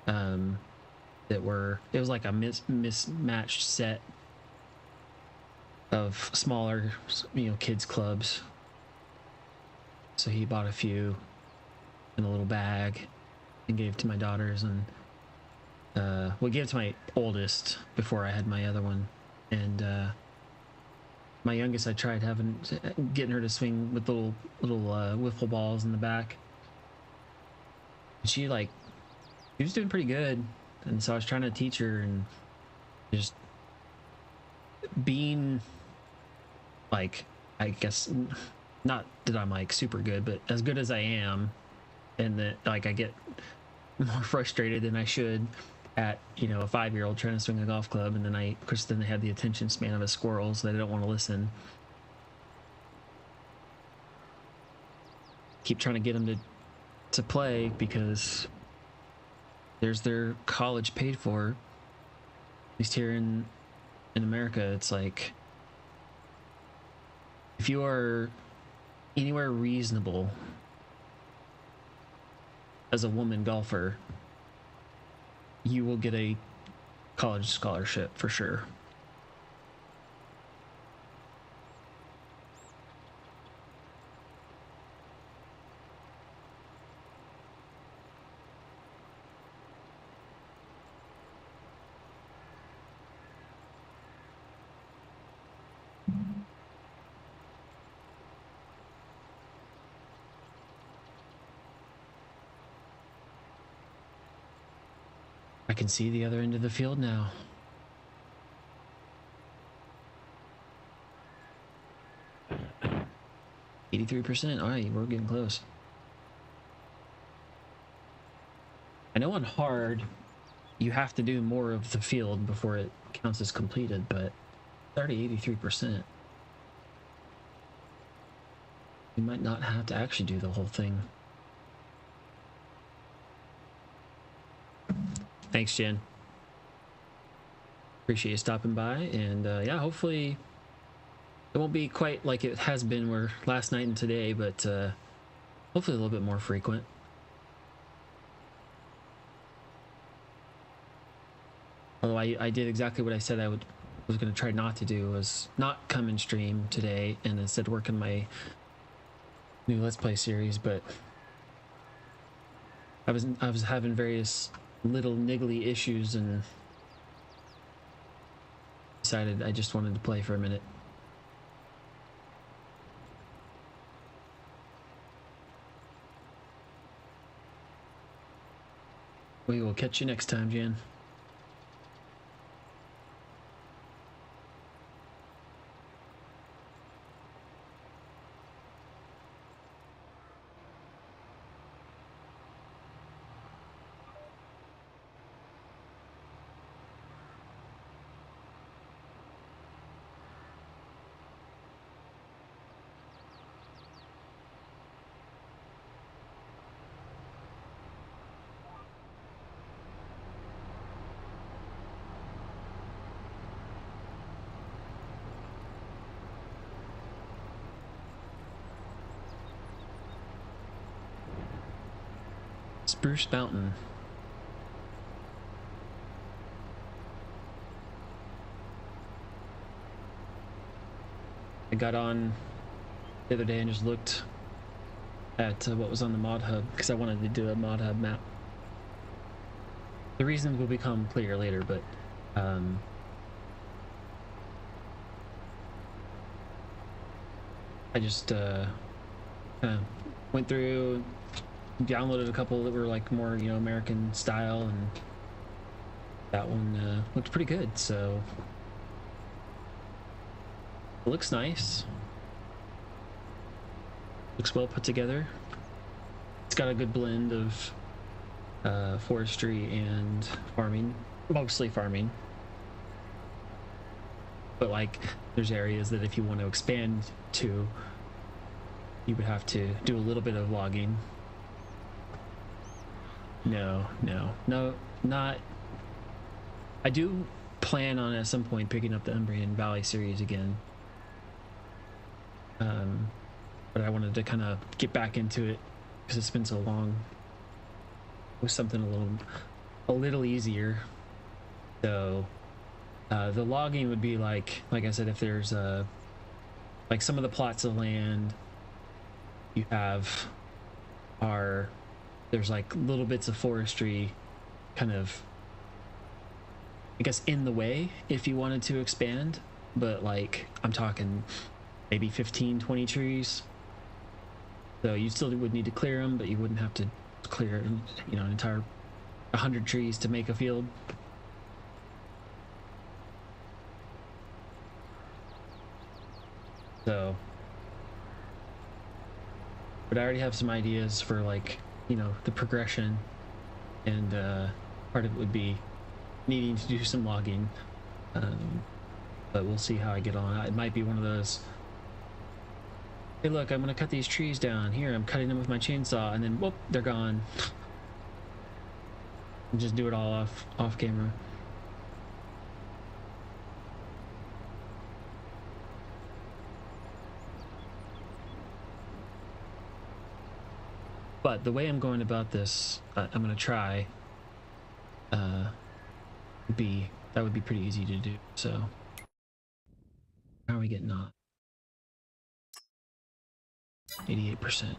that were, it was like a mismatched set of smaller, you know, kids clubs. So he bought a few in a little bag and gave to my daughters, and well, gave it to my oldest before I had my other one, and my youngest, I tried getting her to swing with little wiffle balls in the back. She was doing pretty good, and so I was trying to teach her, and just being like, I guess not that I'm like super good, but as good as I am, and that like I get more frustrated than I should at, you know, a 5-year-old trying to swing a golf club, and then of course they have the attention span of a squirrel, so they don't want to listen. Keep trying to get them to play because there's their college paid for. At least here in America, it's like, if you are anywhere reasonable as a woman golfer, you will get a college scholarship for sure. I can see the other end of the field now. He 83%. All right, we're getting close. I know on hard, you have to do more of the field before it counts as completed, but it's already 83%. You might not have to actually do the whole thing. Thanks, Jen. Appreciate you stopping by, and yeah, hopefully it won't be quite like it has been where last night and today, but hopefully a little bit more frequent. Although I did exactly what I said I was going to try not to do, was not come and stream today and instead work on my new Let's Play series, but I was having various little niggly issues and decided I just wanted to play for a minute. We will catch you next time, Jan. Spruce Mountain. I got on the other day and just looked at what was on the mod hub because I wanted to do a mod hub map. The reasons will become clear later, but I just kind of went through, downloaded a couple that were like more, you know, American style, and that one looked pretty good, so it looks nice. Looks well put together. It's got a good blend of forestry and farming, mostly farming. But like, there's areas that if you want to expand to, you would have to do a little bit of logging. No, not. I do plan on at some point picking up the Umbrian Valley series again. But I wanted to kind of get back into it because it's been so long. With something a little easier. So the logging would be like I said, if there's like some of the plots of land you have there's like little bits of forestry kind of, I guess, in the way if you wanted to expand, but like I'm talking maybe 15-20 trees, so you still would need to clear them, but you wouldn't have to clear, you know, an entire 100 trees to make a field. So, but I already have some ideas for, like, you know, the progression, and part of it would be needing to do some logging, but we'll see how I get on. It might be one of those, hey look, I'm gonna cut these trees down, here I'm cutting them with my chainsaw, and then whoop, they're gone. And just do it all off camera. But the way I'm going about this, I'm gonna try. That would be pretty easy to do. So, how are we getting on? 88%.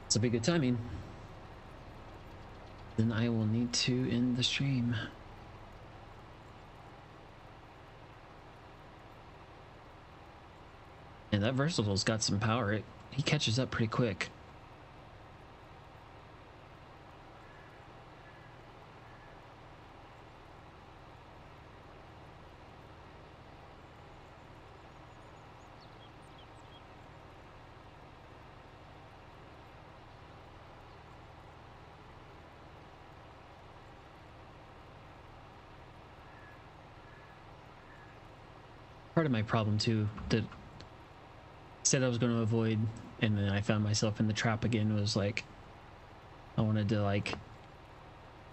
It's a bit good timing. Then I will need to end the stream. And that Versatile's got some power. He catches up pretty quick. part of my problem too that said I was going to avoid, and then I found myself in the trap again, was like I wanted to, like,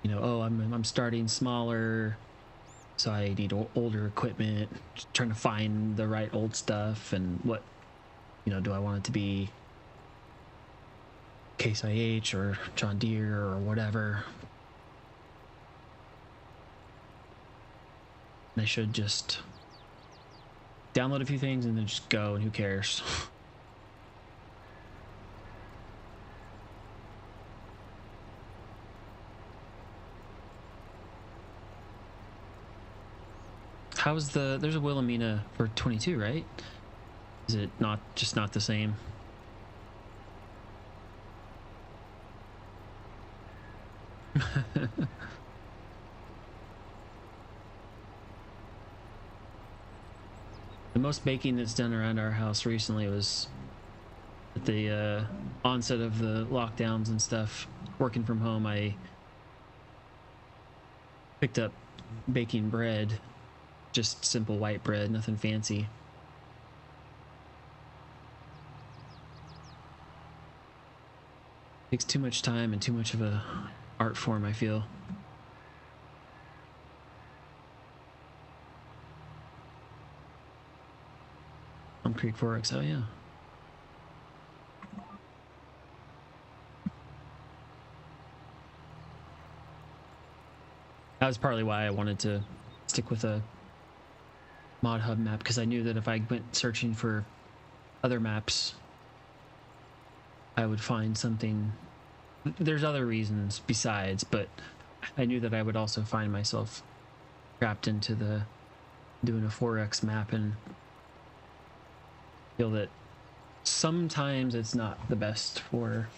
you know, oh, I'm starting smaller, so I need older equipment, just trying to find the right old stuff, and what, you know, do I want it to be Case IH or John Deere or whatever. And I should just download a few things and then just go, and who cares. How's there's a Wilhelmina for 22, right? Is it not the same? The most baking that's done around our house recently was at the onset of the lockdowns and stuff. Working from home, I picked up baking bread, just simple white bread, nothing fancy. Takes too much time and too much of a art form, I feel. Creek Forex, oh yeah. That was partly why I wanted to stick with a mod hub map, because I knew that if I went searching for other maps, I would find something. There's other reasons besides, but I knew that I would also find myself trapped into the doing a 4X map, and feel that sometimes it's not the best for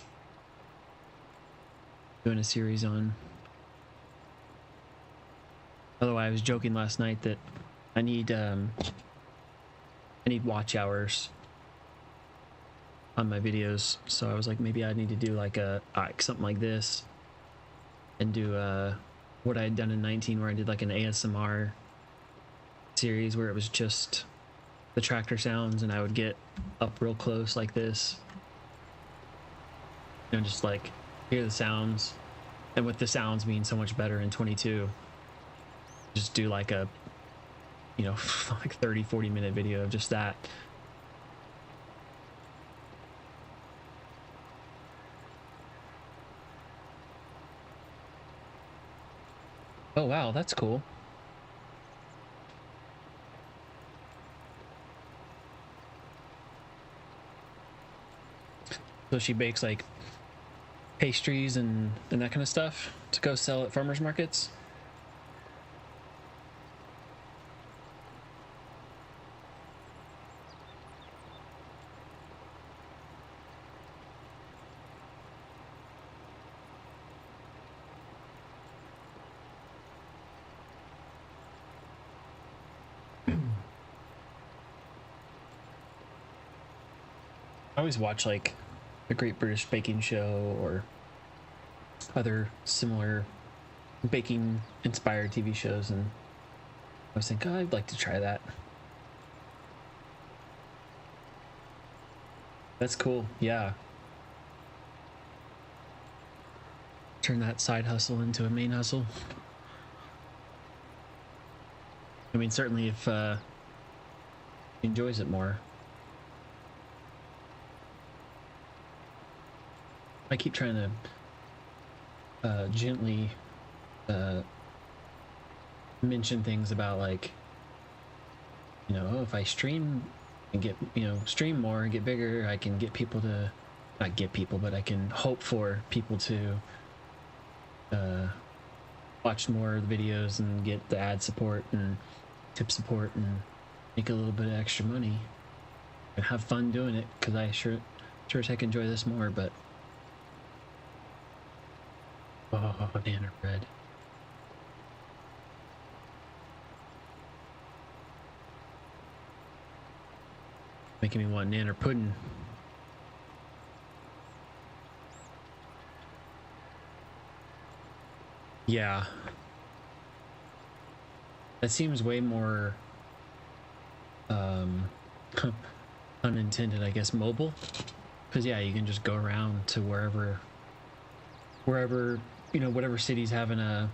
doing a series on. Although I was joking last night that I need watch hours on my videos, so I was like, maybe I need to do like something like this, and do what I had done in 19, where I did like an ASMR series where it was just the tractor sounds, and I would get up real close like this, you know, just like hear the sounds, and what the sounds mean so much better in 22. Just do like a, you know, like 30-40 minute video of just that. Oh wow, that's cool. So she bakes like pastries and that kind of stuff to go sell at farmers markets. I always watch like the Great British Baking Show or other similar baking inspired TV shows, and I was thinking, oh, I'd like to try that. That's cool. Yeah. Turn that side hustle into a main hustle. I mean, certainly if he enjoys it more. I keep trying to gently mention things about, like, you know, oh, if I stream and get, you know, stream more and get bigger, I can get people to, not get people, but I can hope for people to watch more of the videos and get the ad support and tip support and make a little bit of extra money and have fun doing it, because I sure as heck enjoy this more. But oh, banana bread. Making me want nanner pudding. Yeah. That seems way more unintended, I guess, mobile. Because yeah, you can just go around to wherever, you know, whatever city's having a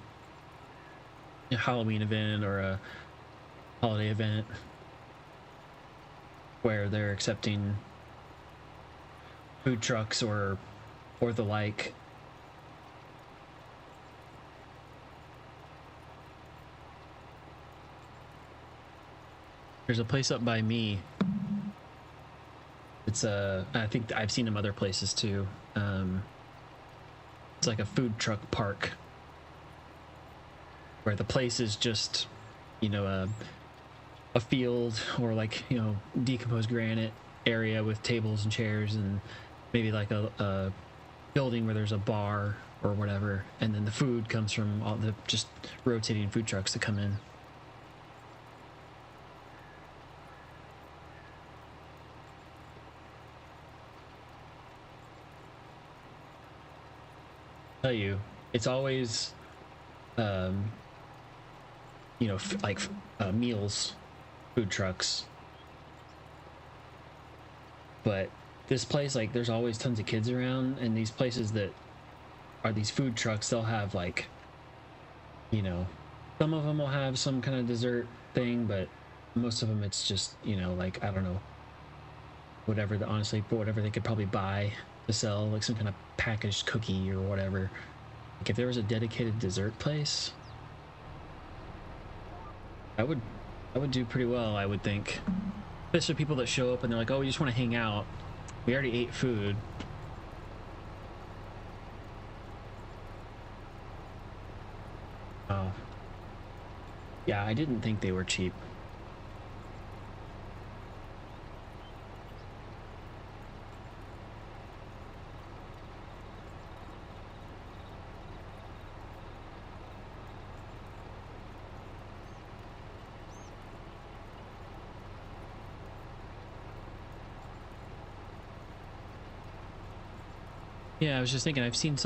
Halloween event or a holiday event where they're accepting food trucks or the like. There's a place up by me. It's I think I've seen them other places too. It's like a food truck park where the place is just, you know, a field or like, you know, decomposed granite area with tables and chairs and maybe like a building where there's a bar or whatever, and then the food comes from all the just rotating food trucks that come in. Tell you, it's always you know, like meals food trucks, but this place, like, there's always tons of kids around, and these places that are these food trucks, they'll have like, you know, some of them will have some kind of dessert thing, but most of them it's just, you know, like, I don't know, whatever whatever they could probably buy to sell, like some kind of packaged cookie or whatever. Like if there was a dedicated dessert place, I would do pretty well, I would think. Especially people that show up and they're like, oh, we just want to hang out. We already ate food. Oh. Yeah, I didn't think they were cheap. Yeah, I was just thinking, I've seen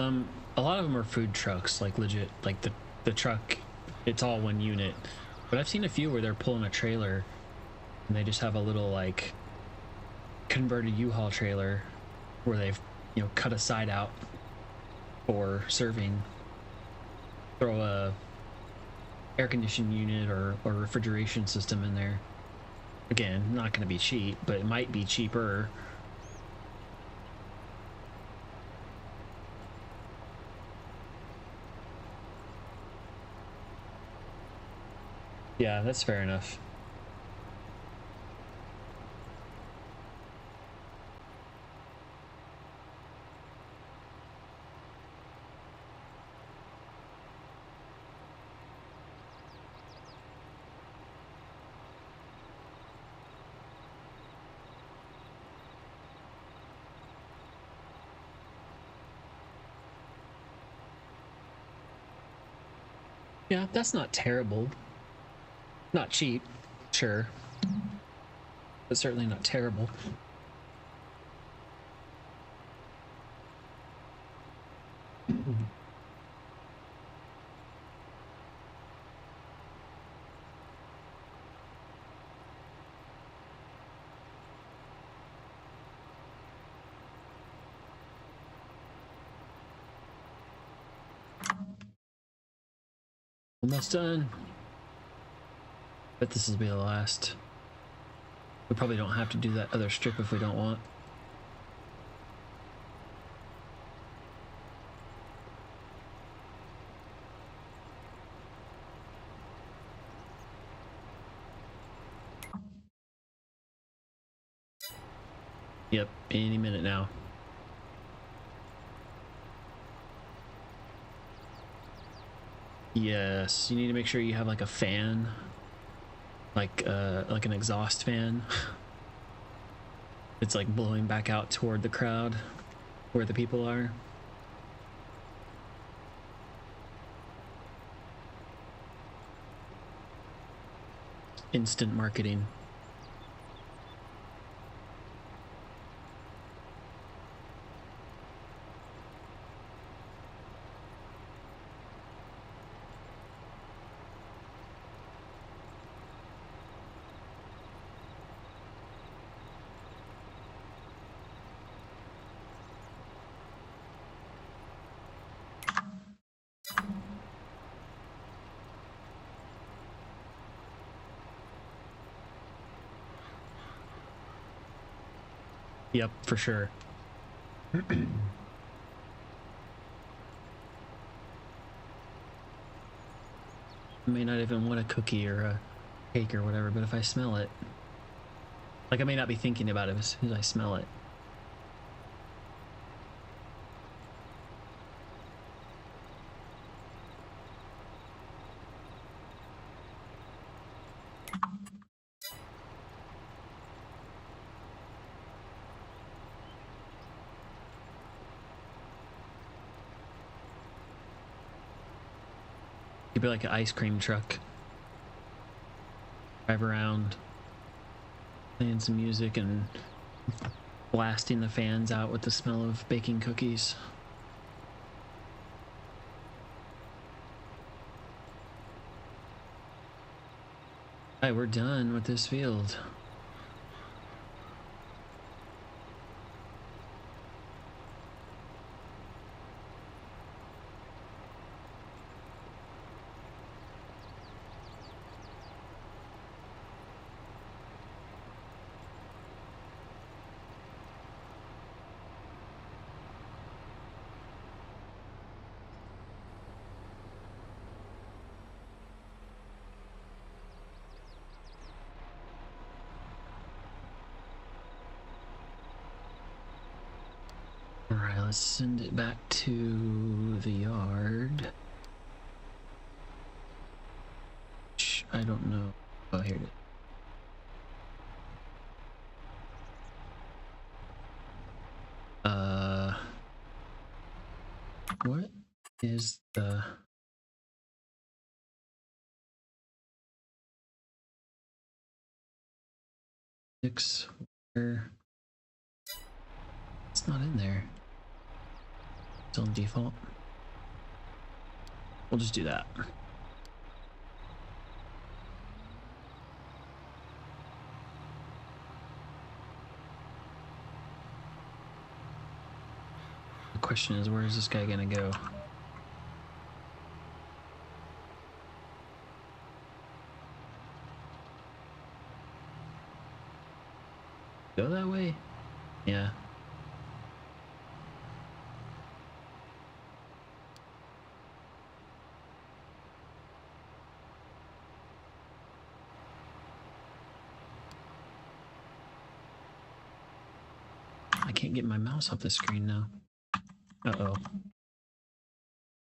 a lot of them are food trucks, like legit, like the truck, it's all one unit. But I've seen a few where they're pulling a trailer and they just have a little like converted U-Haul trailer where they've, you know, cut a side out for serving, throw a air conditioning unit or refrigeration system in there. Again, not going to be cheap, but it might be cheaper. Yeah, that's fair enough. Yeah, that's not terrible. Not cheap, sure, but certainly not terrible. Almost done. Bet this will be the last. We probably don't have to do that other strip if we don't want. Yep, any minute now. Yes, you need to make sure you have like a fan, like an exhaust fan. It's like blowing back out toward the crowd where the people are. Instant marketing. Yep, for sure. I may not even want a cookie or a cake or whatever, but if I smell it, like I may not be thinking about it as soon as I smell it. It'd be like an ice cream truck. Drive around, playing some music and blasting the fans out with the smell of baking cookies. Alright, we're done with this field. Alright, let's send it back to the yard. I don't know. Oh, here it is. What is the... where... It's not in there. It's on default. We'll just do that. The question is, where is this guy gonna go? Go that way? Yeah. I can't get my mouse off the screen now. Uh-oh.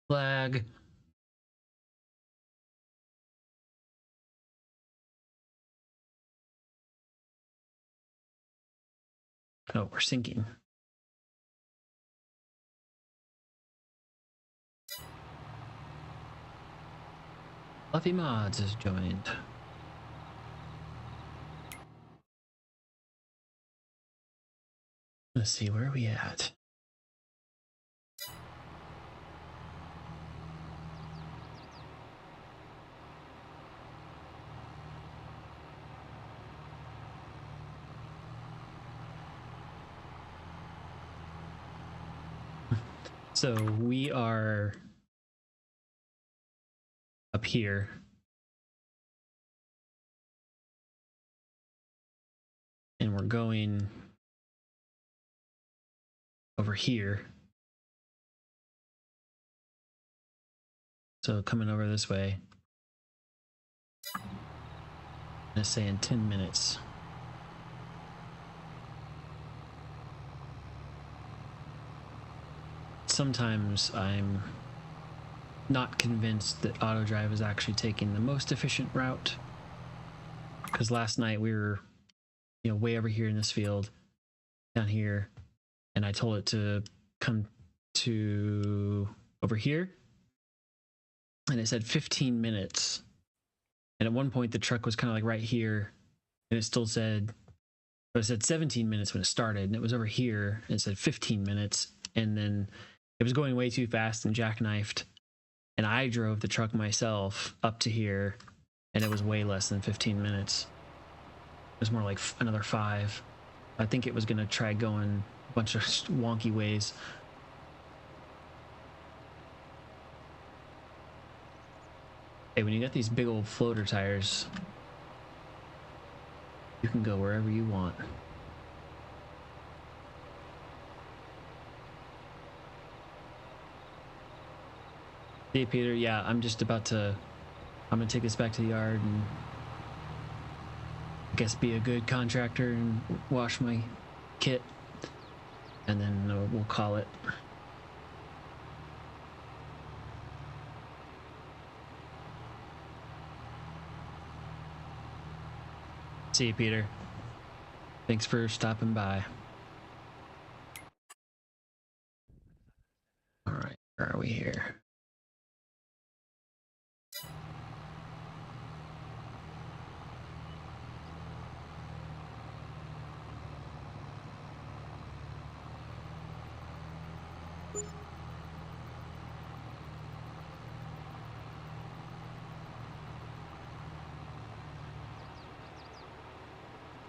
Flag. Oh, we're sinking. Fluffy Mods has joined. Let's see, where are we at? So we are up here. And we're going over here. So coming over this way. I'm gonna say in 10 minutes. Sometimes I'm not convinced that auto drive is actually taking the most efficient route. Because last night we were, you know, way over here in this field, down here, and I told it to come to over here, and it said 15 minutes. And at one point the truck was kind of like right here, and it still said, but it said 17 minutes when it started, and it was over here, and it said 15 minutes, and then it was going way too fast and jackknifed, and I drove the truck myself up to here, and it was way less than 15 minutes. It was more like another 5. I think it was going to try going a bunch of wonky ways. Hey, when you got these big old floater tires, you can go wherever you want. See you, Peter. Yeah, I'm just about to. I'm gonna take this back to the yard and I guess be a good contractor and wash my kit, and then we'll call it. See you, Peter. Thanks for stopping by. All right, where are we here?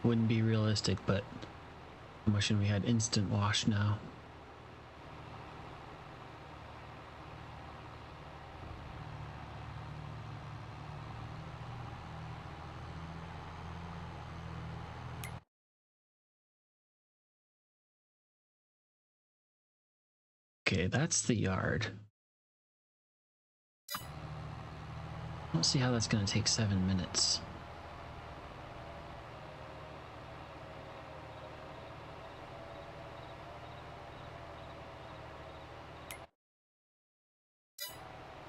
Wouldn't be realistic, but I'm wishing we had instant wash now. Okay, that's the yard. I don't see how that's going to take 7 minutes.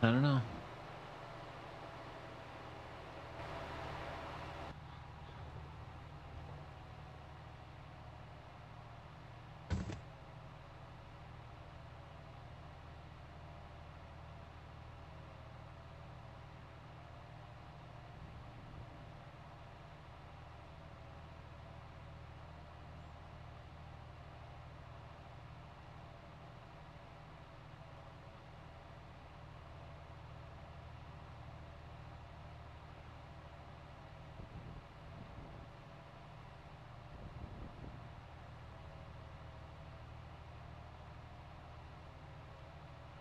I don't know.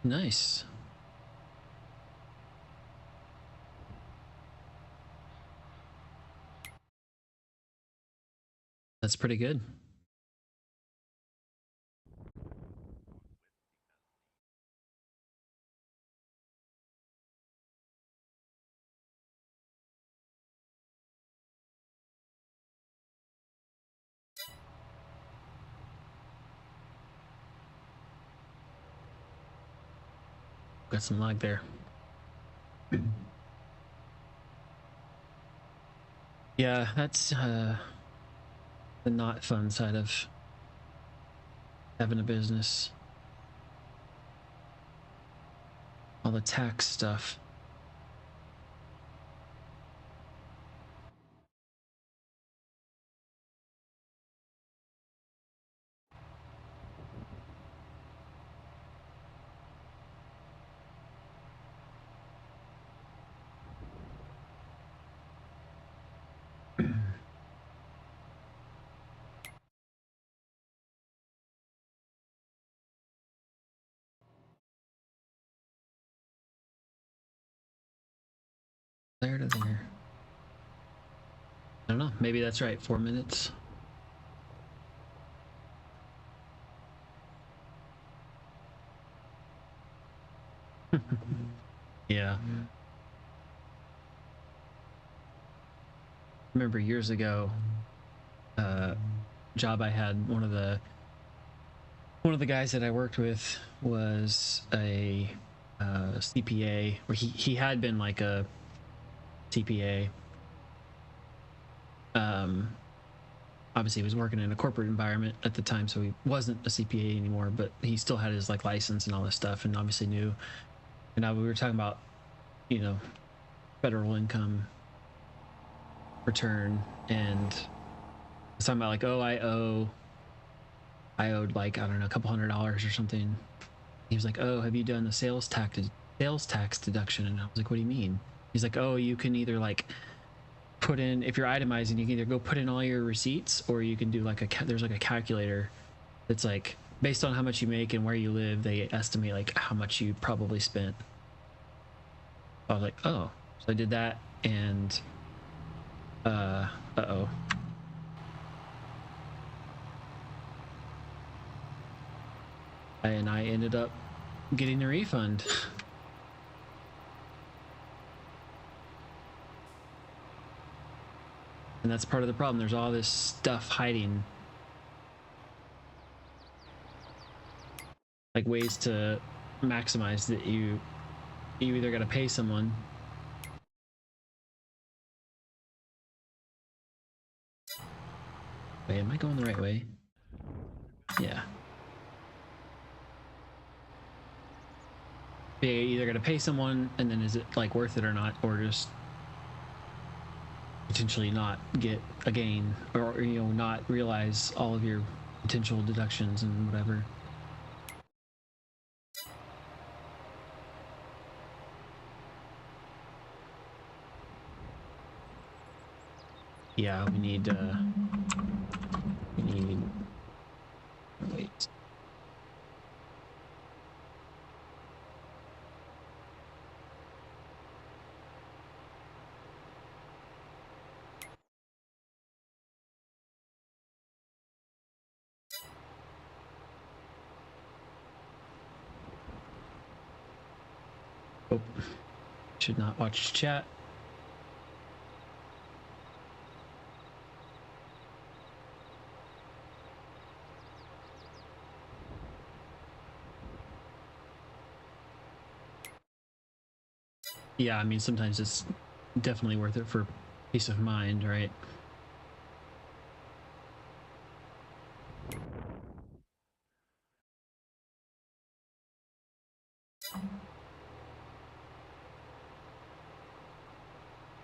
Nice. That's pretty good. Got some lag there. Yeah, that's the not fun side of having a business. All the tax stuff. There to there. I don't know. Maybe that's right. 4 minutes. Yeah. Remember years ago, job I had, one of the guys that I worked with was a CPA, or he had been like a CPA. Obviously he was working in a corporate environment at the time, so he wasn't a CPA anymore, but he still had his like license and all this stuff, and obviously knew. And now we were talking about, you know, federal income return, and I was talking about like, oh, I owed like, I don't know, a couple $100 or something. He was like, oh, have you done the sales tax deduction? And I was like, what do you mean? He's like, oh, you can either like put in, if you're itemizing, you can either go put in all your receipts, or you can do like there's like a calculator that's like based on how much you make and where you live, they estimate like how much you probably spent. I was like, oh. So I did that, and uh-oh. And I ended up getting a refund. And that's part of the problem. There's all this stuff hiding. Like ways to maximize that you either got to pay someone. Wait, am I going the right way? Yeah. You either got to pay someone, and then is it like worth it or not, or just potentially not get a gain, or you know, not realize all of your potential deductions and whatever. Yeah, we need wait. Oh, should not watch chat. Yeah, I mean, sometimes it's definitely worth it for peace of mind, right?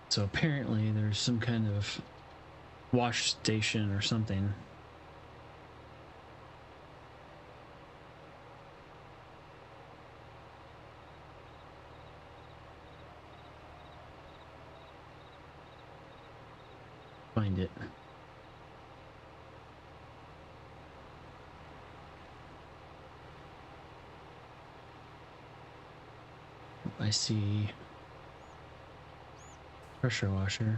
So apparently there's some kind of wash station or something. Find it. I see pressure washer.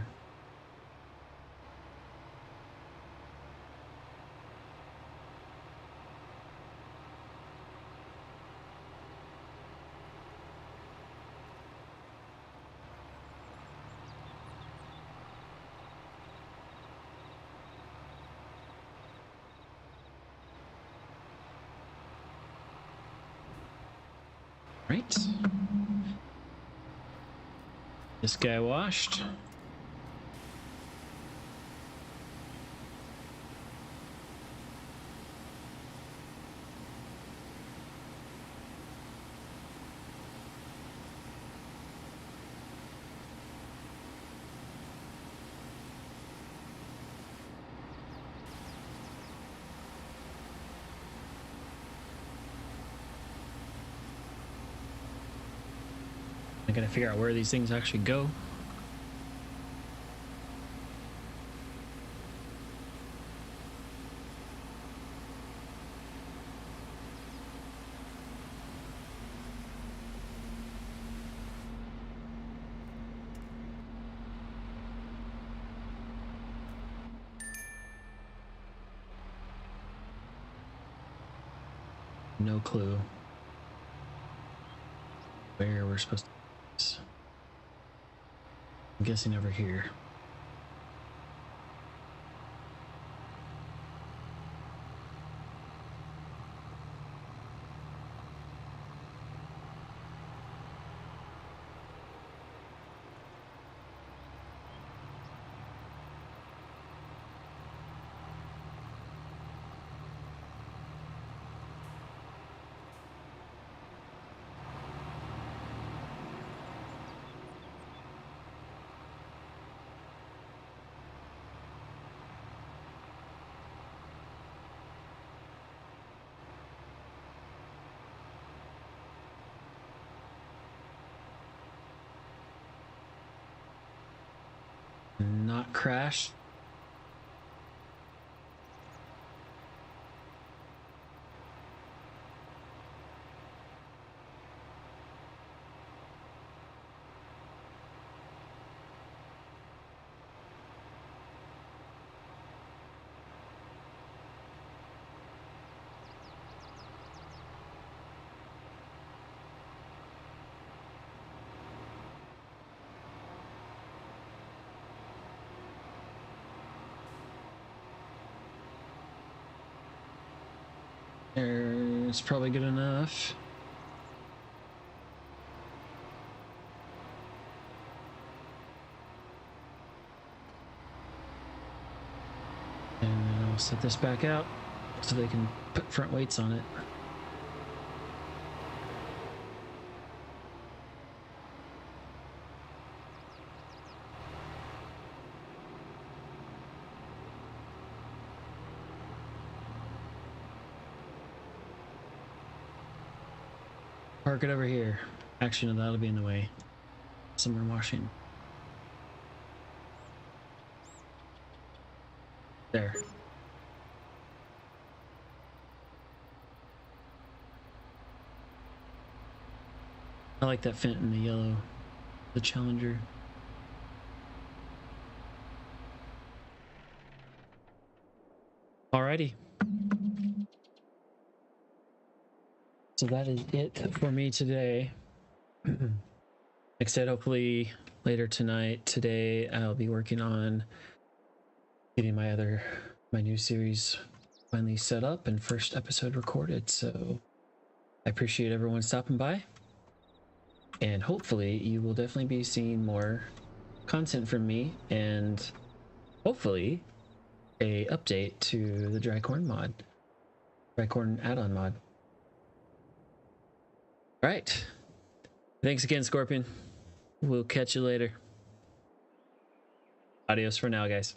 Right. This guy washed. I gotta figure out where these things actually go. No clue where we're supposed to. I'm guessing over here. Not crash. There's probably good enough. And then I'll set this back out so they can put front weights on it. Park it over here. Actually, no, that'll be in the way. Somewhere washing. There. I like that Fendt in the yellow. The Challenger. Alrighty. So that is it for me today. Like I said, hopefully later tonight, today, I'll be working on getting my new series finally set up and first episode recorded. So I appreciate everyone stopping by. And hopefully you will definitely be seeing more content from me and hopefully a update to the dry corn add-on mod. All right. Thanks again, Scorpion. We'll catch you later. Adios for now, guys.